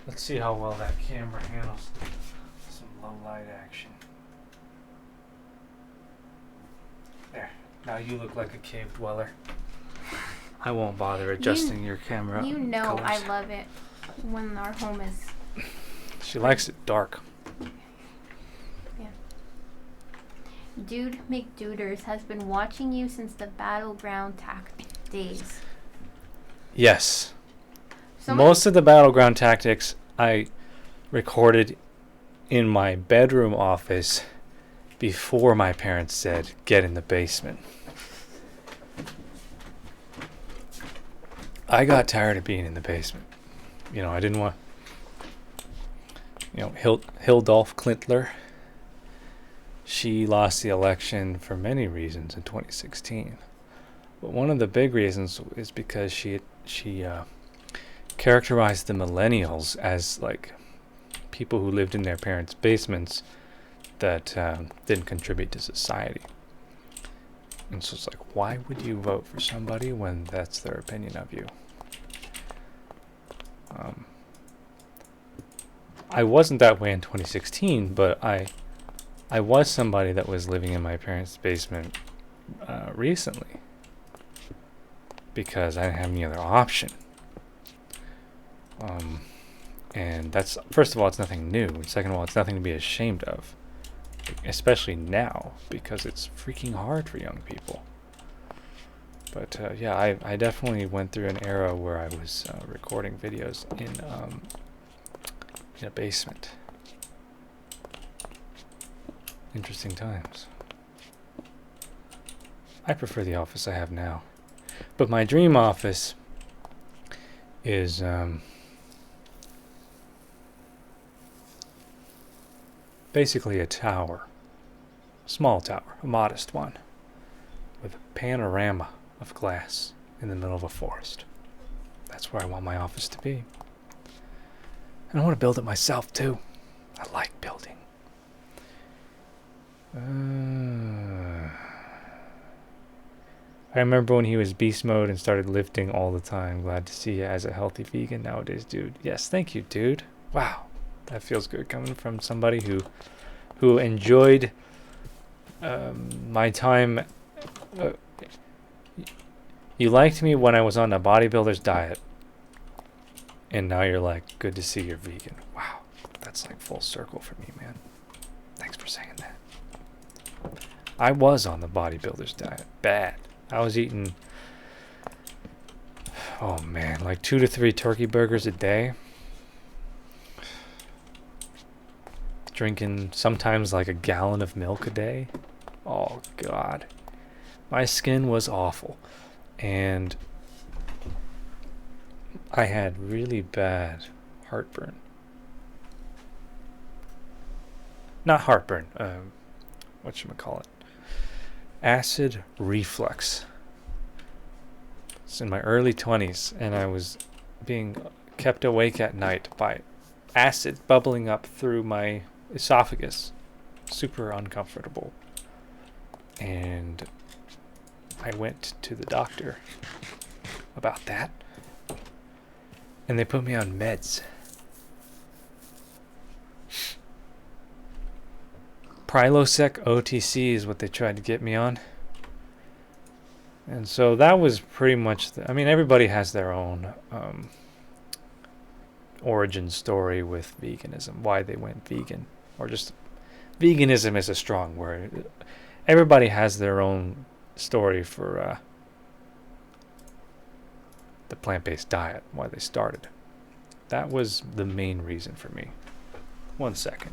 Let's see how well that camera handles some low light action. There. Now you look like a cave dweller. I won't bother adjusting your camera. You know colors. I love it when our home is... She likes it dark. Yeah. Dude McDuders has been watching you since the Battleground Tactic days. Yes. Most of the Battleground Tactics I recorded in my bedroom office before my parents said, get in the basement. I got tired of being in the basement. You know, I didn't want... You know, Hildolf Klintler, she lost the election for many reasons in 2016. But one of the big reasons is because she characterized the millennials as like people who lived in their parents' basements that didn't contribute to society. And so it's like, why would you vote for somebody when that's their opinion of you? I wasn't that way in 2016, but I was somebody that was living in my parents' basement recently because I didn't have any other option. And that's, first of all, it's nothing new. And second of all, it's nothing to be ashamed of. Especially now, because it's freaking hard for young people. But yeah, I definitely went through an era where I was recording videos in a basement. Interesting times. I prefer the office I have now. But my dream office is basically a tower. Small tower, a modest one, with a panorama of glass in the middle of a forest. That's where I want my office to be. And I want to build it myself too. I like building. I remember when he was beast mode and started lifting all the time. Glad to see you as a healthy vegan nowadays, dude. Yes, thank you, dude. Wow, that feels good coming from somebody who enjoyed my time. You liked me when I was on a bodybuilder's diet, and now you're like, good to see you're vegan. Wow, that's like full circle for me, man. Thanks for saying that. I was on the bodybuilder's diet. Bad. I was eating, oh man, like 2 to 3 turkey burgers a day. Drinking sometimes like a gallon of milk a day. Oh God. My skin was awful. And I had really bad heartburn. Not heartburn. Whatchamacallit? Acid reflux. It's in my early 20s, and I was being kept awake at night by acid bubbling up through my esophagus. Super uncomfortable. And I went to the doctor about that, and they put me on meds. Prilosec OTC is what they tried to get me on. And so that was pretty much I mean, everybody has their own origin story with veganism, why they went vegan, or just veganism is a strong word. Everybody has their own story for the plant-based diet, why they started. That was the main reason for me. 1 second.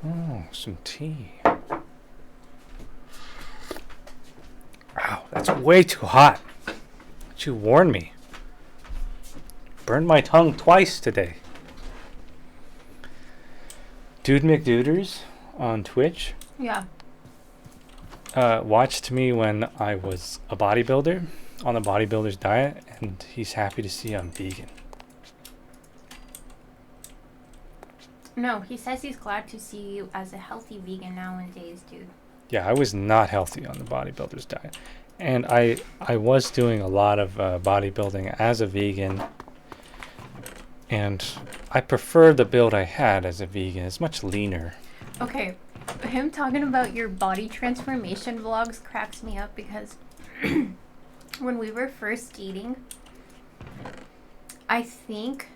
Oh, some tea. Ow, that's way too hot. But you warned me. Burned my tongue twice today. Dude McDuders on Twitch. Yeah. Watched me when I was a bodybuilder on the bodybuilder's diet, and he's happy to see I'm vegan. No, he says he's glad to see you as a healthy vegan nowadays, dude. Yeah, I was not healthy on the bodybuilder's diet. And I was doing a lot of bodybuilding as a vegan. And I prefer the build I had as a vegan. It's much leaner. Okay, him talking about your body transformation vlogs cracks me up because when we were first eating, I think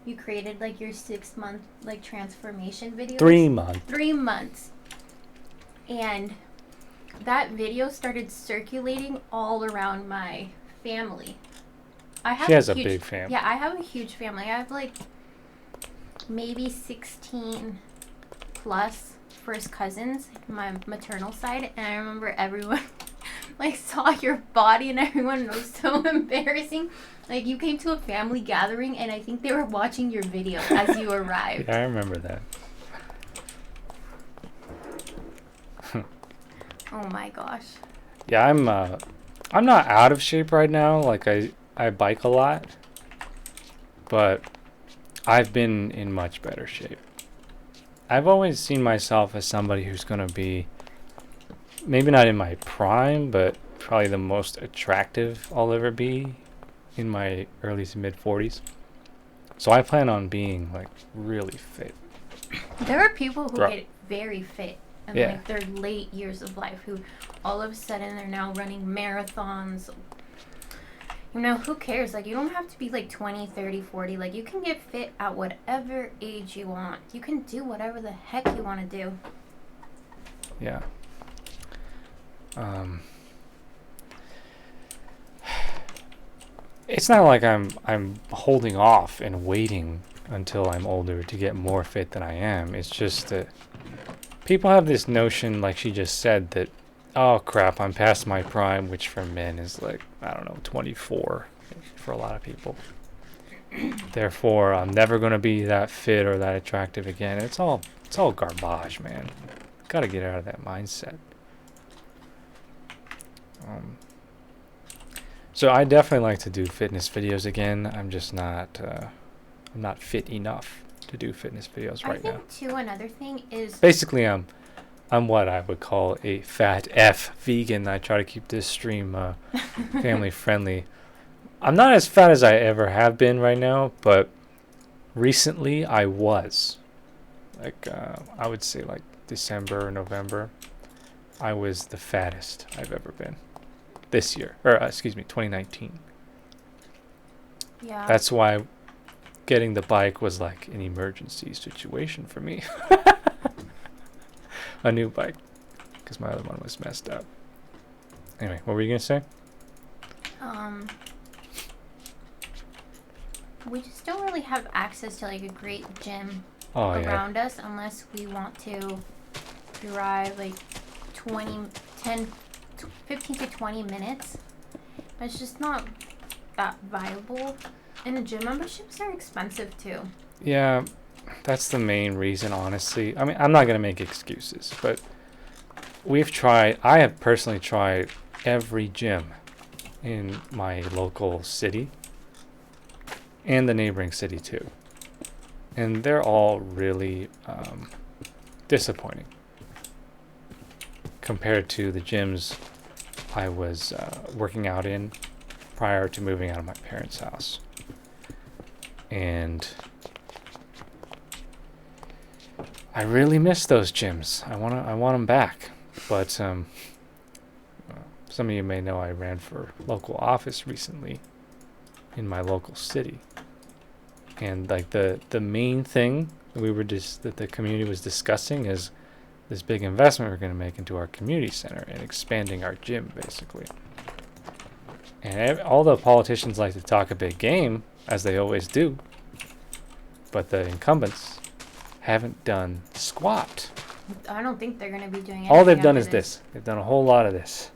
you created like your 6-month like transformation video. 3 months. 3 months. And that video started circulating all around my family. She has a big family. Yeah, I have a huge family. I have like maybe 16 plus first cousins, my maternal side, and I remember everyone like saw your body and everyone was so embarrassing. Like you came to a family gathering and I think they were watching your video as you arrived. Yeah, I remember that. Oh my gosh. Yeah, I'm not out of shape right now. Like I bike a lot, but I've been in much better shape. I've always seen myself as somebody who's going to be maybe not in my prime, but probably the most attractive I'll ever be in my early to mid 40s. So I plan on being like really fit. There are people who get very fit in like their late years of life, who all of a sudden they're now running marathons. You know, who cares? Like, you don't have to be like 20, 30, 40. Like, you can get fit at whatever age you want. You can do whatever the heck you want to do. Yeah. It's not like I'm holding off and waiting until I'm older to get more fit than I am. It's just that people have this notion, like she just said, that, oh crap, I'm past my prime, which for men is like, I don't know, 24 for a lot of people. Therefore, I'm never going to be that fit or that attractive again. It's all garbage, man. Got to get out of that mindset. So I definitely like to do fitness videos again. I'm just not I'm not fit enough to do fitness videos right now. I think too, another thing is basically I'm what I would call a fat F vegan. I try to keep this stream family friendly. I'm not as fat as I ever have been right now, but recently I was. Like I would say like December or November, I was the fattest I've ever been. This year, or excuse me, 2019. Yeah. That's why getting the bike was like an emergency situation for me. A new bike, because my other one was messed up. Anyway, what were you gonna say? We just don't really have access to like a great gym around us unless we want to drive like 15 to 20 minutes. But it's just not that viable. And the gym memberships are expensive too. Yeah, that's the main reason, honestly. I mean, I'm not going to make excuses, but I have personally tried every gym in my local city and the neighboring city too. And they're all really disappointing compared to the gyms I was working out in prior to moving out of my parents' house. And I really miss those gyms. I want them back. But some of you may know I ran for local office recently in my local city. And like the main thing that the community was discussing is this big investment we're going to make into our community center and expanding our gym, basically. And all the politicians like to talk a big game, as they always do, but the incumbents haven't done squat. I don't think they're going to be doing anything. All they've done is this. They've done a whole lot of this.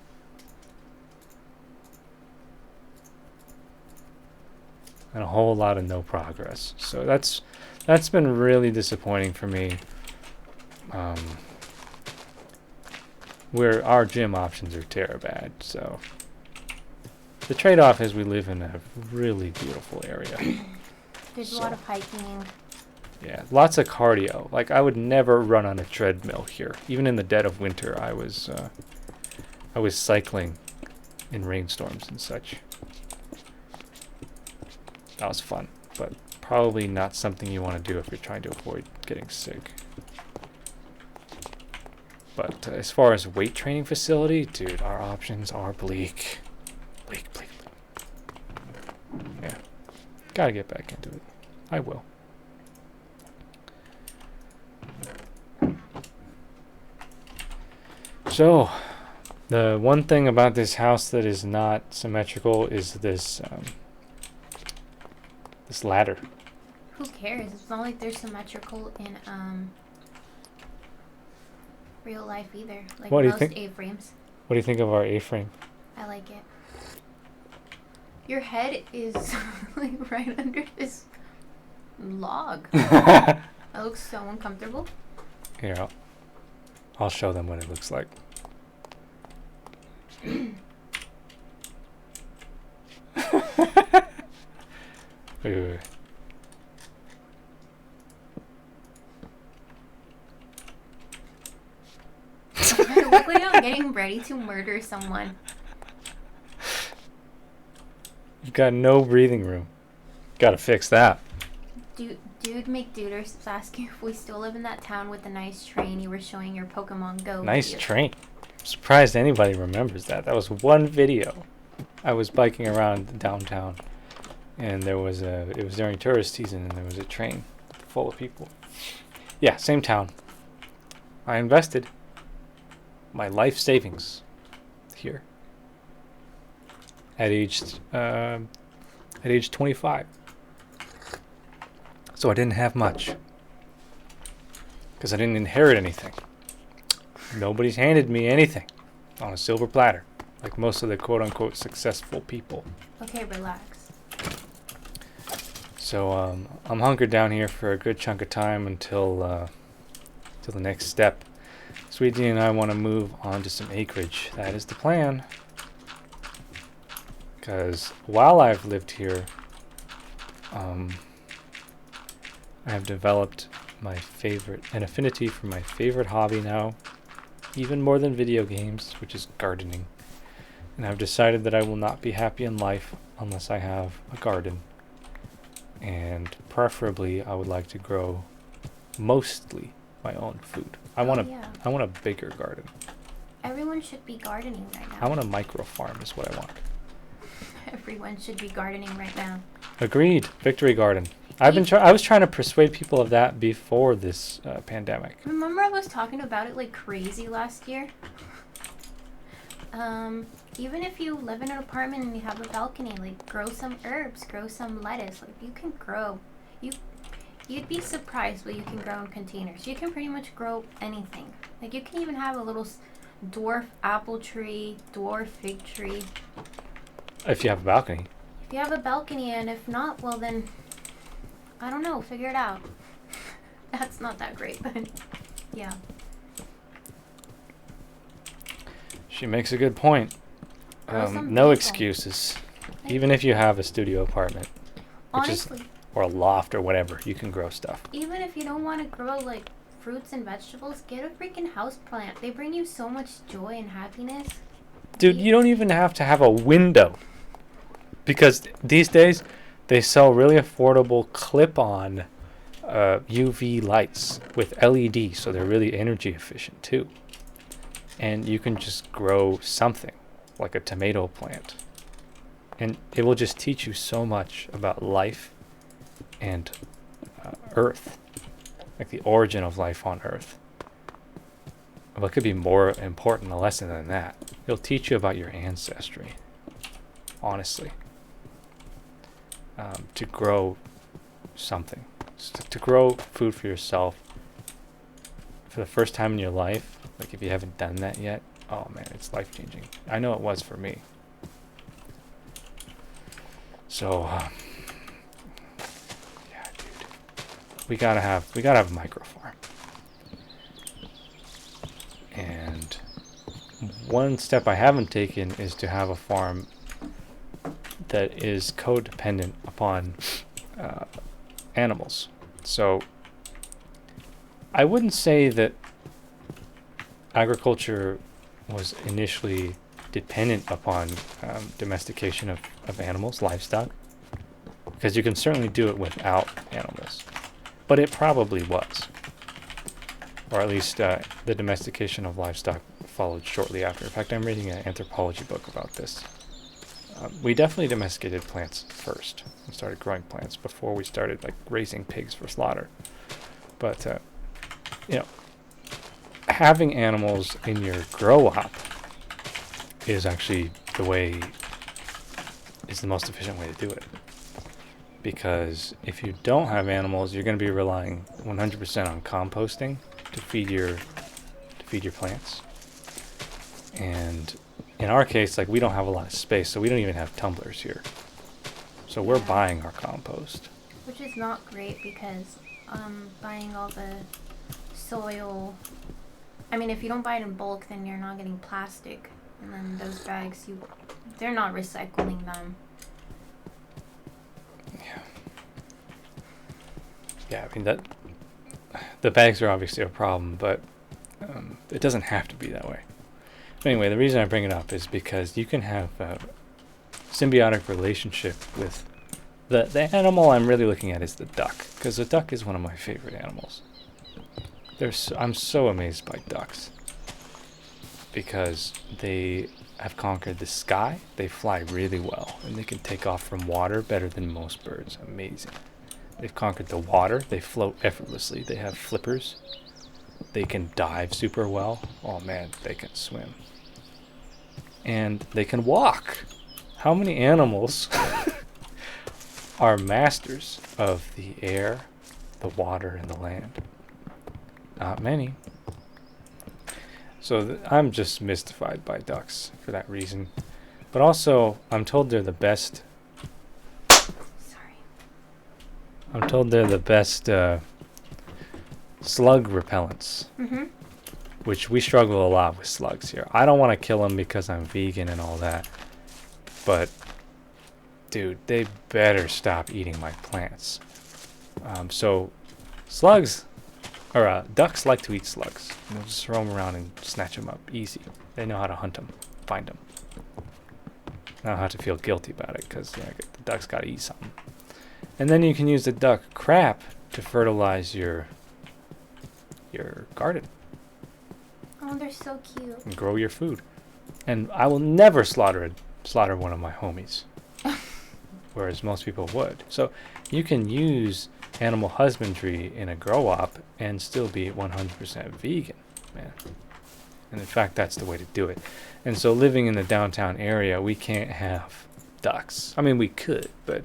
And a whole lot of no progress. So that's been really disappointing for me. Where our gym options are terrible bad. So the trade-off is we live in a really beautiful area. There's a lot of hiking. Yeah, lots of cardio. Like I would never run on a treadmill here. Even in the dead of winter, I was cycling in rainstorms and such. That was fun, but probably not something you want to do if you're trying to avoid getting sick. But as far as weight training facility, dude, our options are bleak. Bleak. Yeah. Gotta get back into it. I will. So, the one thing about this house that is not symmetrical is this this ladder. Who cares? It's not like they're symmetrical in real life either. Like What do you most think? A-frames. What do you think of our A-frame? I like it. Your head is like right under this log. It looks so uncomfortable. Here, I'll show them what it looks like. Wait. I look like I'm getting ready to murder someone. You've got no breathing room. Gotta fix that. Dude McDuders was asking if we still live in that town with the nice train you were showing your Pokemon Go Nice video. train. I'm surprised anybody remembers that. That was one video. I was biking around downtown, and it was during tourist season, and there was a train full of people. Yeah, same town. I invested my life savings here at age 25. So I didn't have much because I didn't inherit anything. Nobody's handed me anything on a silver platter, like most of the quote-unquote successful people. Okay, relax. So I'm hunkered down here for a good chunk of time until the next step. Sweet D and I want to move on to some acreage. That is the plan. Because while I've lived here, I have developed an affinity for my favorite hobby now, even more than video games, which is gardening. And I've decided that I will not be happy in life unless I have a garden. And preferably, I would like to grow mostly my own food. I want a bigger garden. Everyone should be gardening right now. I want a micro farm is what I want. Everyone should be gardening right now. Agreed. Victory garden. I was trying to persuade people of that before this pandemic. Remember I was talking about it like crazy last year? Even if you live in an apartment and you have a balcony, like grow some herbs, grow some lettuce. Like you can grow. You'd be surprised what you can grow in containers. You can pretty much grow anything. Like you can even have a little dwarf apple tree, dwarf fig tree. If you have a balcony. If you have a balcony, and if not, well then, I don't know, figure it out. That's not that great, but yeah. She makes a good point. No excuses. Even if you have a studio apartment, Honestly, or a loft or whatever, you can grow stuff. even if you don't want to grow like fruits and vegetables, get a freaking house plant. They bring you so much joy and happiness. Dude, you don't even have to have a window. Because these days, they sell really affordable clip-on UV lights with LED, so they're really energy efficient too. And you can just grow something, like a tomato plant. And it will just teach you so much about life and Earth, like the origin of life on Earth. What could be more important a lesson than that? It'll teach you about your ancestry, honestly. To grow something, to grow food for yourself for the first time in your life, like if you haven't done that yet, oh man, it's life-changing. I know it was for me. So, yeah, dude, we gotta have a micro farm. And one step I haven't taken is to have a farm that is codependent upon animals. So I wouldn't say that agriculture was initially dependent upon domestication of animals, livestock, because you can certainly do it without animals. But it probably was. Or at least the domestication of livestock followed shortly after. In fact, I'm reading an anthropology book about this. We definitely domesticated plants first and started growing plants before we started like raising pigs for slaughter. But having animals in your grow up is actually the most efficient way to do it. Because if you don't have animals, you're going to be relying 100% on composting to feed your plants. And in our case, like we don't have a lot of space, so we don't even have tumblers here. So we're buying our compost. Which is not great because buying all the soil. I mean, if you don't buy it in bulk, then you're not getting plastic, and then those bags, they're not recycling them. Yeah, I mean the bags are obviously a problem, but it doesn't have to be that way. But anyway, the reason I bring it up is because you can have a symbiotic relationship with The animal I'm really looking at is the duck, because the duck is one of my favorite animals. I'm so amazed by ducks because they have conquered the sky. They fly really well, and they can take off from water better than most birds. Amazing. They've conquered the water. They float effortlessly. They have flippers. They can dive super well. Oh man, they can swim. And they can walk. How many animals are masters of the air, the water, and the land? Not many. So I'm just mystified by ducks for that reason. But also, I'm told they're the best. Sorry. I'm told they're the best slug repellents. Mm-hmm. Which we struggle a lot with slugs here. I don't want to kill them because I'm vegan and all that. But, dude, they better stop eating my plants. So, slugs, or ducks like to eat slugs. They'll just throw them around and snatch them up easy. They know how to hunt them, find them. I don't have to feel guilty about it because the duck's got to eat something. And then you can use the duck crap to fertilize your garden. Oh, they're so cute. And grow your food. And I will never slaughter one of my homies, whereas most people would. So you can use animal husbandry in a grow op and still be 100% vegan, man. And in fact, that's the way to do it. And so living in the downtown area, we can't have ducks. I mean, we could, but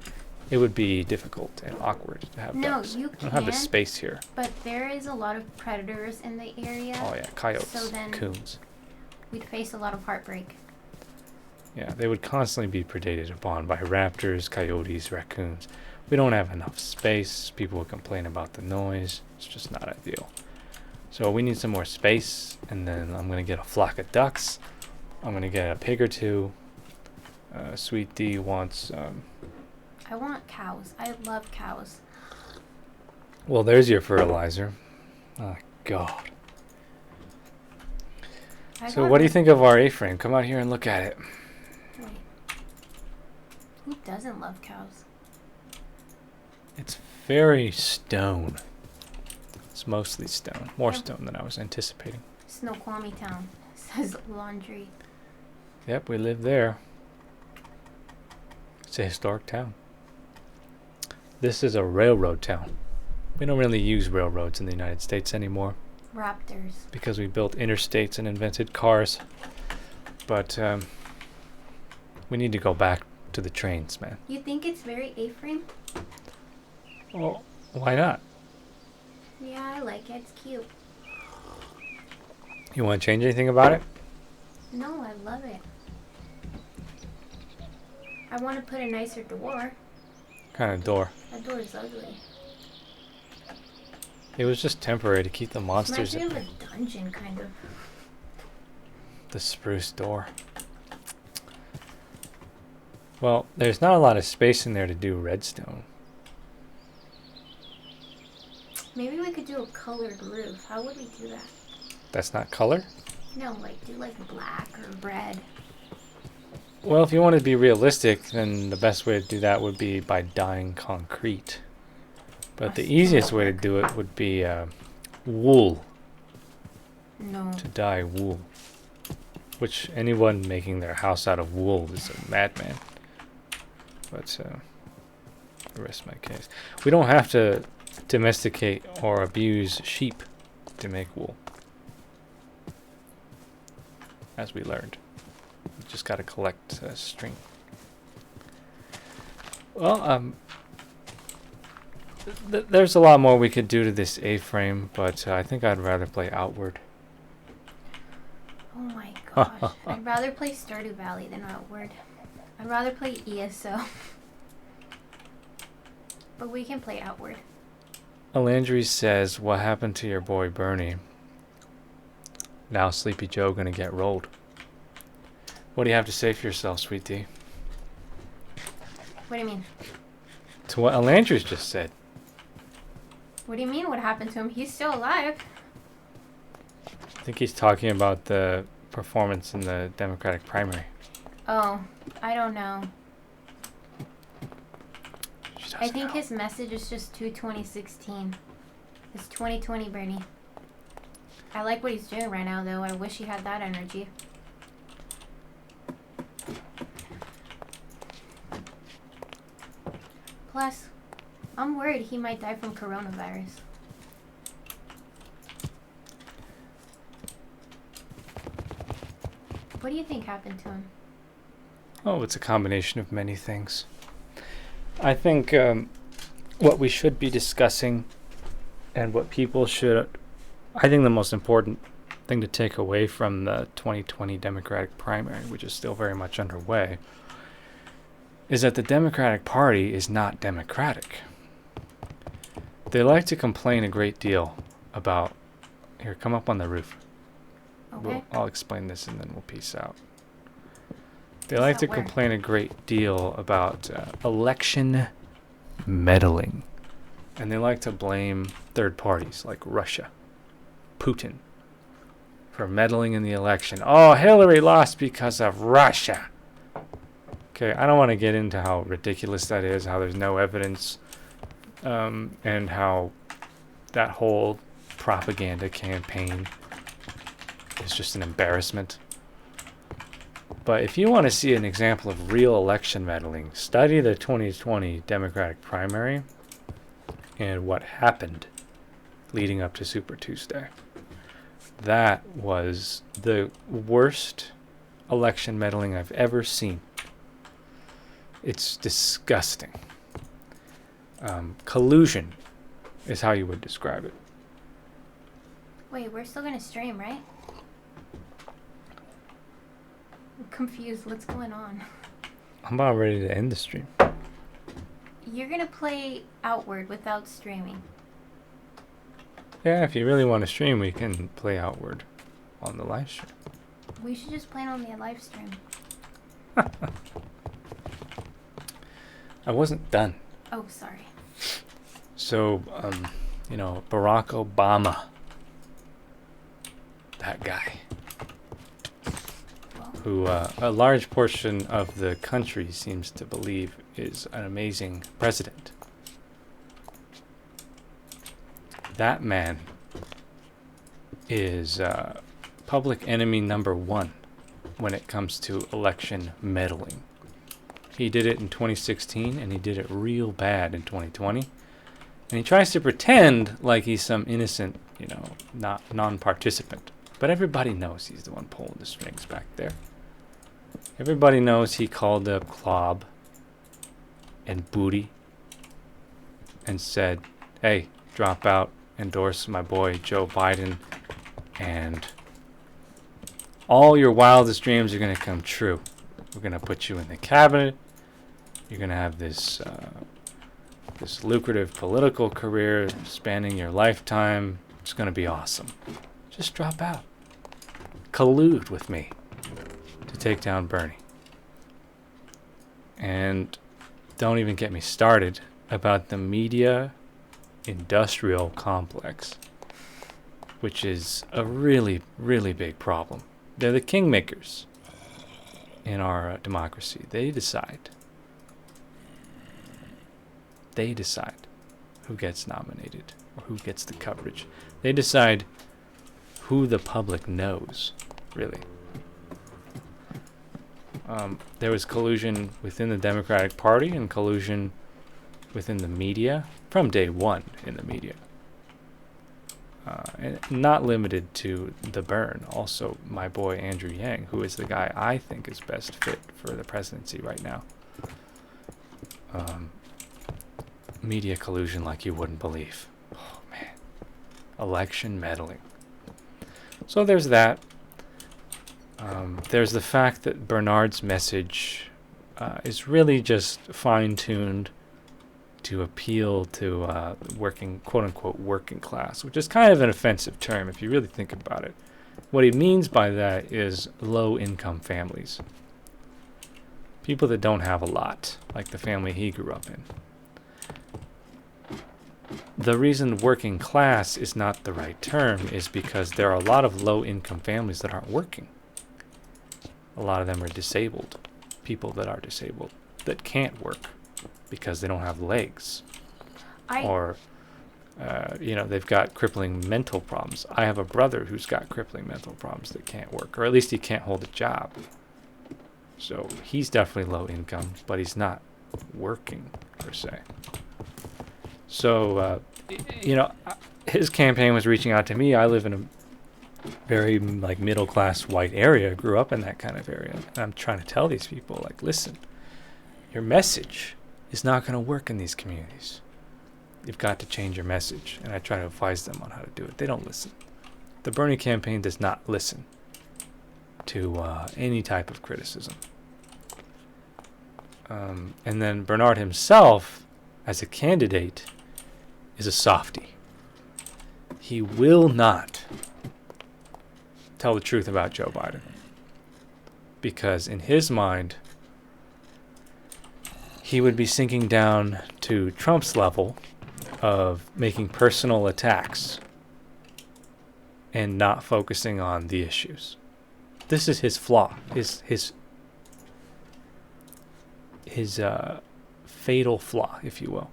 it would be difficult and awkward to have ducks. No, you I don't have the can, space here. but there is a lot of predators in the area. Oh yeah, coyotes, So then coons. we'd face a lot of heartbreak. Yeah, they would constantly be predated upon by raptors, coyotes, raccoons. We don't have enough space. People will complain about the noise. It's just not ideal. So we need some more space, and then I'm going to get a flock of ducks. I'm going to get a pig or two. Sweet D wants... I want cows. I love cows. well, there's your fertilizer. Oh, God. So what do you think of our A-frame? Come out here and look at it. Wait. Who doesn't love cows? It's very stone. It's mostly stone. More Yeah. stone than I was anticipating. Snoqualmie Town says laundry. Yep, we live there. It's a historic town. This is a railroad town. We don't really use railroads in the United States anymore Raptors. because we built interstates and invented cars. But we need to go back to the trains, man. You think it's very A-frame? Well, why not? Yeah, I like it. It's cute. You want to change anything about it? No, I love it. I want to put a nicer door. Kind of door. That door is ugly. It was just temporary to keep the monsters Reminds at me of a dungeon, kind of. the spruce door. Well, there's not a lot of space in there to do redstone. Maybe we could do a colored roof. How would we do that? That's not color? No, like do like black or red. Well, if you want to be realistic, then the best way to do that would be by dyeing concrete. But the easiest way to do it would be wool, No. to dye wool. Which anyone making their house out of wool is a madman. But I rest my case. We don't have to domesticate or abuse sheep to make wool, as we learned. You just got to collect string. Well, there's a lot more we could do to this A-frame, but I think I'd rather play Outward. Oh my gosh. I'd rather play Stardew Valley than Outward. I'd rather play ESO. But we can play Outward. Alandry says, what happened to your boy Bernie? Now Sleepy Joe gonna get rolled. What do you have to say for yourself, Sweet D? What do you mean? To what Alandry's just said. What do you mean what happened to him? He's still alive. I think he's talking about the performance in the Democratic primary. Oh, I don't know. I think his message is just too 2016. It's 2020, Bernie. I like what he's doing right now, though. I wish he had that energy. Plus, I'm worried he might die from coronavirus. What do you think happened to him? Oh, it's a combination of many things. I think what we should be discussing and what people should, I think the most important thing to take away from the 2020 Democratic primary, which is still very much underway, is that the Democratic Party is not democratic. They like to complain a great deal about, here, come up on the roof. Okay. I'll explain this and then we'll peace out. They like to complain a great deal about election meddling. And they like to blame third parties like Russia, Putin, for meddling in the election. Oh, Hillary lost because of Russia. Okay, I don't want to get into how ridiculous that is, how there's no evidence, and how that whole propaganda campaign is just an embarrassment. But if you want to see an example of real election meddling, study the 2020 Democratic primary and what happened leading up to Super Tuesday. That was the worst election meddling I've ever seen. It's disgusting. Collusion is how you would describe it. Wait, we're still gonna stream, right? I'm confused. What's going on? I'm about ready to end the stream. You're gonna play Outward without streaming. Yeah, if you really want to stream, we can play Outward on the live stream. We should just play it on the live stream. I wasn't done. Oh, sorry. So, Barack Obama, that guy, who a large portion of the country seems to believe is an amazing president. That man is public enemy number one when it comes to election meddling. He did it in 2016, and he did it real bad in 2020. And he tries to pretend like he's some innocent, non-participant. But everybody knows he's the one pulling the strings back there. Everybody knows he called up Klob and Booty and said, hey, drop out, endorse my boy Joe Biden, and all your wildest dreams are going to come true. We're going to put you in the cabinet. You're going to have this lucrative political career spanning your lifetime. It's going to be awesome. Just drop out. Collude with me to take down Bernie. And don't even get me started about the media industrial complex, which is a really, really big problem. They're the kingmakers in our democracy. They decide who gets nominated or who gets the coverage. They decide who the public knows, really. There was collusion within the Democratic Party and collusion within the media from day one in the media. And not limited to the Burn, also my boy Andrew Yang, who is the guy I think is best fit for the presidency right now. Media collusion like you wouldn't believe. Oh man. Election meddling. So there's that. There's the fact that Bernard's message is really just fine-tuned to appeal to working, quote-unquote, working class, which is kind of an offensive term if you really think about it. What he means by that is low-income families. People that don't have a lot, like the family he grew up in. The reason working class is not the right term is because there are a lot of low-income families that aren't working. A lot of them are disabled, people that are disabled, that can't work. because they don't have legs. I Or, they've got crippling mental problems. I have a brother who's got crippling mental problems that can't work, or at least he can't hold a job. So he's definitely low income, but he's not working, per se. So, his campaign was reaching out to me. I live in a very middle class white area, grew up in that kind of area. And I'm trying to tell these people, listen, your message is not going to work in these communities. You've got to change your message. And I try to advise them on how to do it. They don't listen. The Bernie campaign does not listen to any type of criticism. And then Bernard himself, as a candidate, is a softie. He will not tell the truth about Joe Biden. Because in his mind, he would be sinking down to Trump's level of making personal attacks and not focusing on the issues. This is his flaw, his fatal flaw, if you will,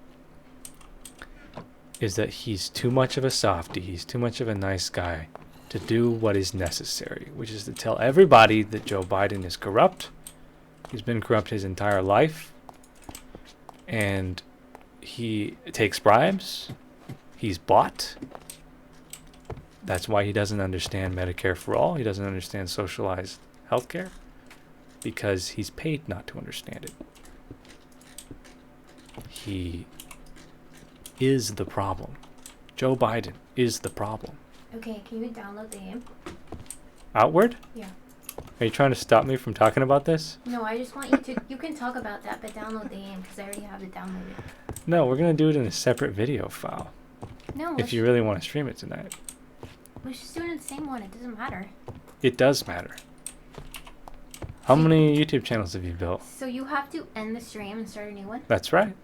is that he's too much of a softie, he's too much of a nice guy to do what is necessary, which is to tell everybody that Joe Biden is corrupt. He's been corrupt his entire life, and he takes bribes. He's bought. That's why he doesn't understand Medicare for all. He doesn't understand socialized healthcare, because he's paid not to understand it. He is the problem. Joe Biden is the problem. Okay, can you download the game? Outward? Yeah. Are you trying to stop me from talking about this? No, I just want you to. You can talk about that, but download the game because I already have it downloaded. No, we're going to do it in a separate video file. No. If you really want to stream it tonight. We should do it in the same one. It doesn't matter. It does matter. How many YouTube channels have you built? So you have to end the stream and start a new one? That's right.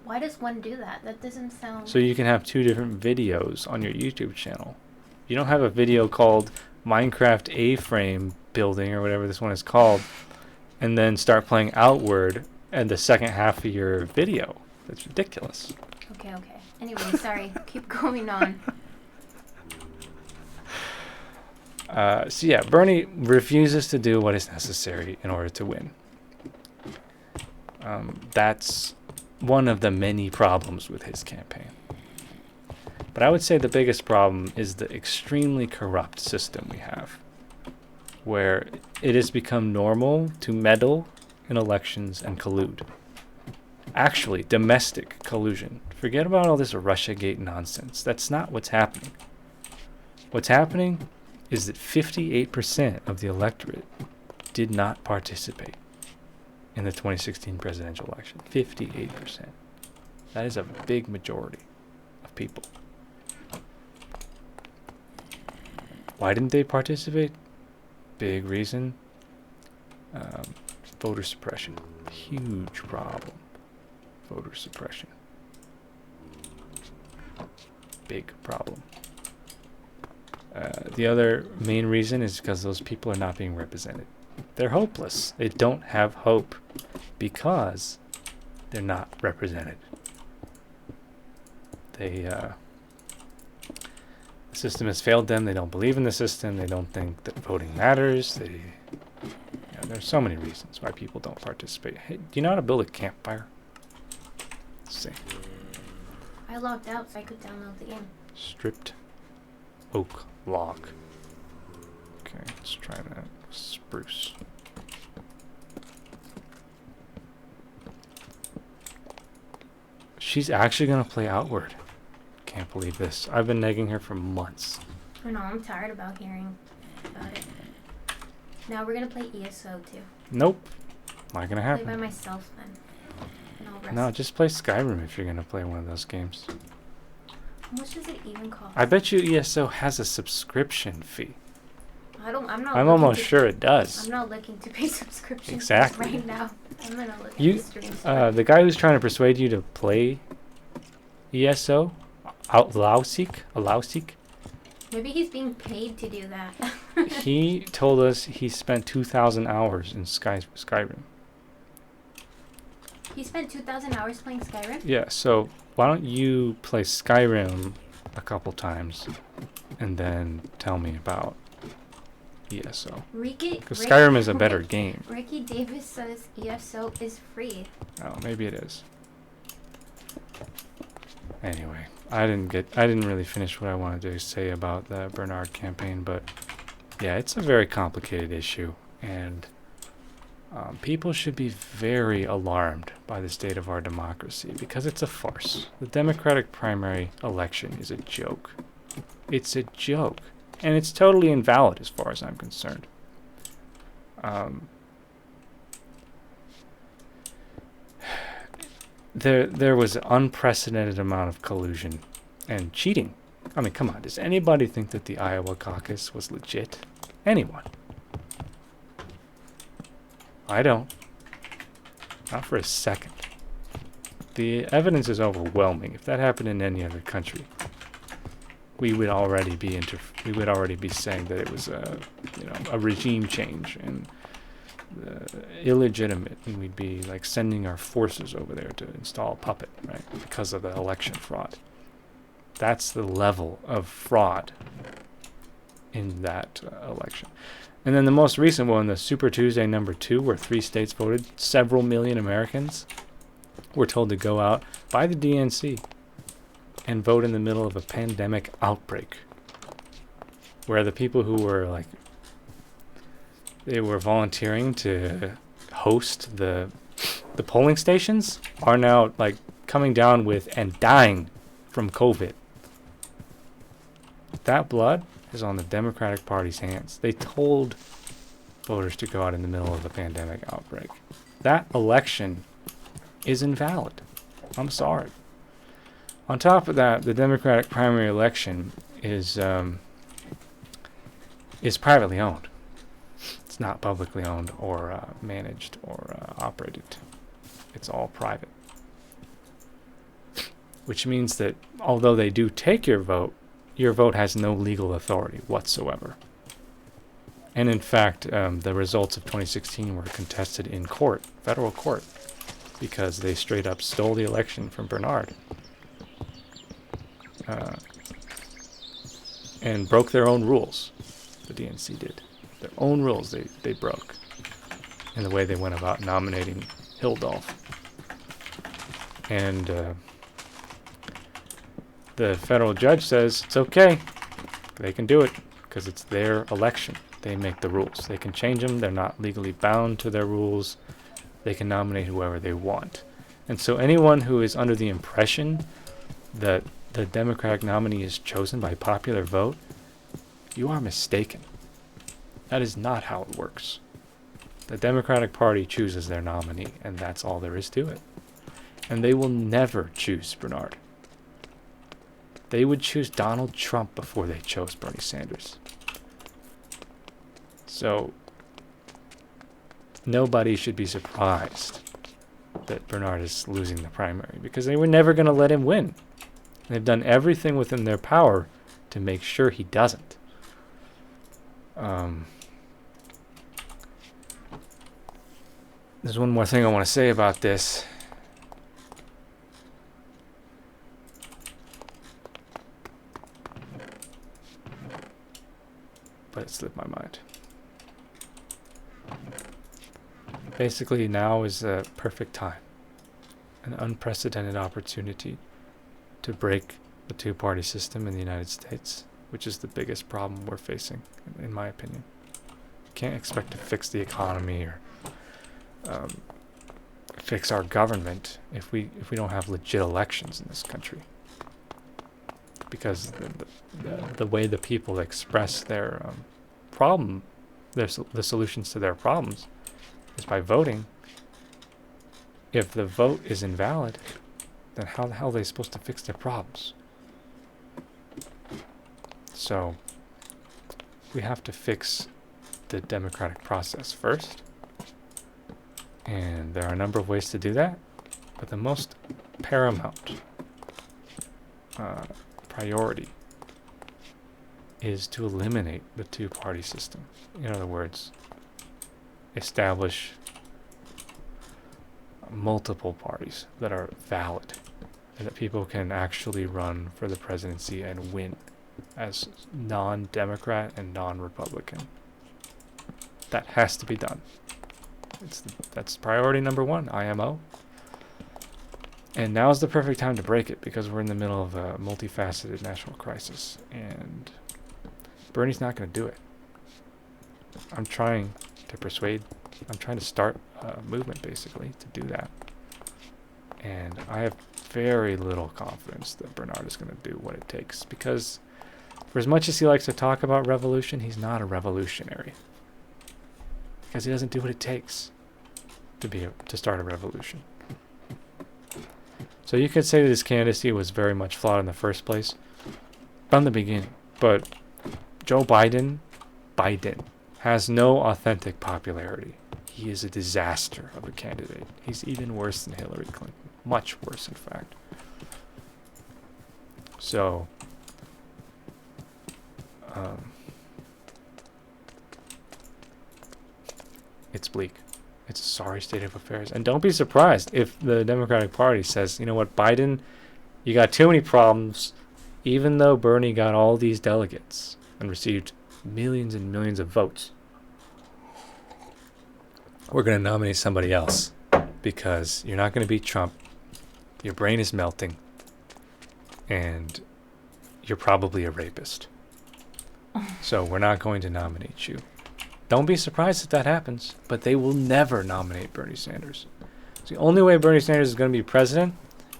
Why does one do that? That doesn't sound... So you can have 2 different videos on your YouTube channel. You don't have a video called Minecraft A-frame building or whatever this one is called, and then start playing Outward and the second half of your video. That's ridiculous. Okay. Anyway, sorry. Keep going on. Bernie refuses to do what is necessary in order to win. That's one of the many problems with his campaign. But I would say the biggest problem is the extremely corrupt system we have, where it has become normal to meddle in elections and collude. Actually, domestic collusion. Forget about all this Russiagate nonsense. That's not what's happening. What's happening is that 58% of the electorate did not participate in the 2016 presidential election. 58%. That is a big majority of people. Why didn't they participate? Big reason. Voter suppression. Huge problem. Voter suppression. Big problem. The other main reason is because those people are not being represented. They're hopeless. They don't have hope because they're not represented. The system has failed them. They don't believe in the system. They don't think that voting matters. There's so many reasons why people don't participate. Hey, do you know how to build a campfire? Let's see. I logged out so I could download the game. Stripped oak log. Okay, let's try that. Spruce. She's actually gonna play Outward. Can't believe this. I've been nagging her for months. I know, I'm tired about hearing about it. Now we're gonna play ESO too. Nope. Not gonna Play happen. by myself then. And I'll rest. No, just play Skyrim if you're gonna play one of those games. How much does it even cost? I bet you ESO has a subscription fee. I'm almost sure it does. I'm not looking to pay subscriptions Exactly. right now. I'm gonna look at You, the streams. the guy who's trying to persuade you to play ESO, Lausik, Maybe he's being paid to do that. he told us he spent 2,000 hours in Skyrim. He spent 2,000 hours playing Skyrim? Yeah, so why don't you play Skyrim a couple times and then tell me about ESO? Because Skyrim is a better game. Ricky Davis says ESO is free. Oh, maybe it is. Anyway, I didn't really finish what I wanted to say about the Bernard campaign, but yeah, it's a very complicated issue, and people should be very alarmed by the state of our democracy because it's a farce. The Democratic primary election is a joke. It's a joke, and it's totally invalid as far as I'm concerned. There was an unprecedented amount of collusion and cheating. I mean, come on, does anybody think that the Iowa caucus was legit? Anyone? I don't. Not for a second. The evidence is overwhelming. If that happened in any other country, we would already be saying that it was a regime change and illegitimate, and we'd be like sending our forces over there to install a puppet, right? Because of the election fraud. That's the level of fraud in that election. And then the most recent one, the Super Tuesday #2, where 3 states voted, several million Americans were told to go out by the DNC and vote in the middle of a pandemic outbreak, where the people who were they were volunteering to host the polling stations are now coming down with and dying from COVID. That blood is on the Democratic Party's hands. They told voters to go out in the middle of a pandemic outbreak. That election is invalid. I'm sorry. On top of that, the Democratic primary election is privately owned. It's not publicly owned or managed or operated. It's all private. Which means that although they do take your vote has no legal authority whatsoever. And in fact, the results of 2016 were contested in court, federal court, because they straight up stole the election from Bernard. And broke their own rules. The DNC did. Their own rules they broke in the way they went about nominating Hildolf. And the federal judge says it's okay. They can do it because it's their election. They make the rules. They can change them. They're not legally bound to their rules. They can nominate whoever they want. And so anyone who is under the impression that the Democratic nominee is chosen by popular vote, you are mistaken. That is not how it works. The Democratic Party chooses their nominee, and that's all there is to it. And they will never choose Bernard. They would choose Donald Trump before they chose Bernie Sanders. So, nobody should be surprised that Bernard is losing the primary, because they were never going to let him win. They've done everything within their power to make sure he doesn't. There's one more thing I want to say about this. But it slipped my mind. Basically, now is a perfect time. An unprecedented opportunity to break the two-party system in the United States, which is the biggest problem we're facing, in my opinion. You can't expect to fix the economy or fix our government if we don't have legit elections in this country. Because the way the people express their the solutions to their problems is by voting. If the vote is invalid, then how the hell are they supposed to fix their problems? So we have to fix the democratic process first. And there are a number of ways to do that. But the most paramount priority is to eliminate the two-party system. In other words, establish multiple parties that are valid and that people can actually run for the presidency and win as non-Democrat and non-Republican. That has to be done. That's priority number one, IMO. And now is the perfect time to break it because we're in the middle of a multifaceted national crisis, and Bernie's not going to do it. I'm trying to start a movement basically to do that. And I have very little confidence that Bernard is going to do what it takes, because for as much as he likes to talk about revolution, he's not a revolutionary. Because he doesn't do what it takes to start a revolution. So you could say that his candidacy was very much flawed in the first place, from the beginning. But Joe Biden has no authentic popularity. He is a disaster of a candidate. He's even worse than Hillary Clinton. Much worse, in fact. So, it's bleak. It's a sorry state of affairs. And don't be surprised if the Democratic Party says, you know what, Biden, you got too many problems, even though Bernie got all these delegates and received millions and millions of votes. We're going to nominate somebody else because you're not going to beat Trump. Your brain is melting. And you're probably a rapist. So we're not going to nominate you. Don't be surprised if that happens, but they will never nominate Bernie Sanders. So the only way Bernie Sanders is going to be president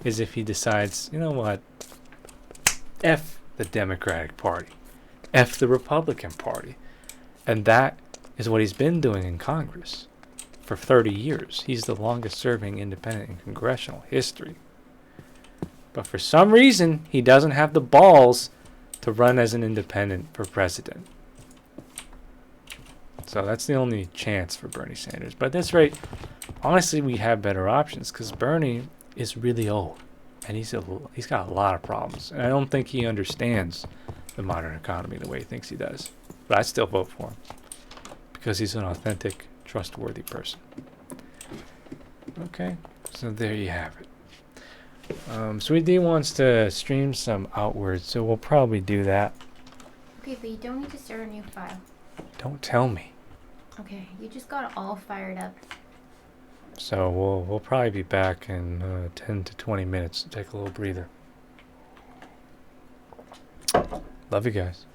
is if he decides, you know what, F the Democratic Party, F the Republican Party. And that is what he's been doing in Congress for 30 years. He's the longest serving independent in congressional history. But for some reason, he doesn't have the balls to run as an independent for president. So that's the only chance for Bernie Sanders. But at this rate, honestly, we have better options because Bernie is really old. And he's got a lot of problems. And I don't think he understands the modern economy the way he thinks he does. But I still vote for him because he's an authentic, trustworthy person. Okay, so there you have it. Sweet D wants to stream some outwards, so we'll probably do that. Okay, but you don't need to start a new file. Don't tell me. Okay, you just got it all fired up. So we'll probably be back in 10 to 20 minutes to take a little breather. Love you guys.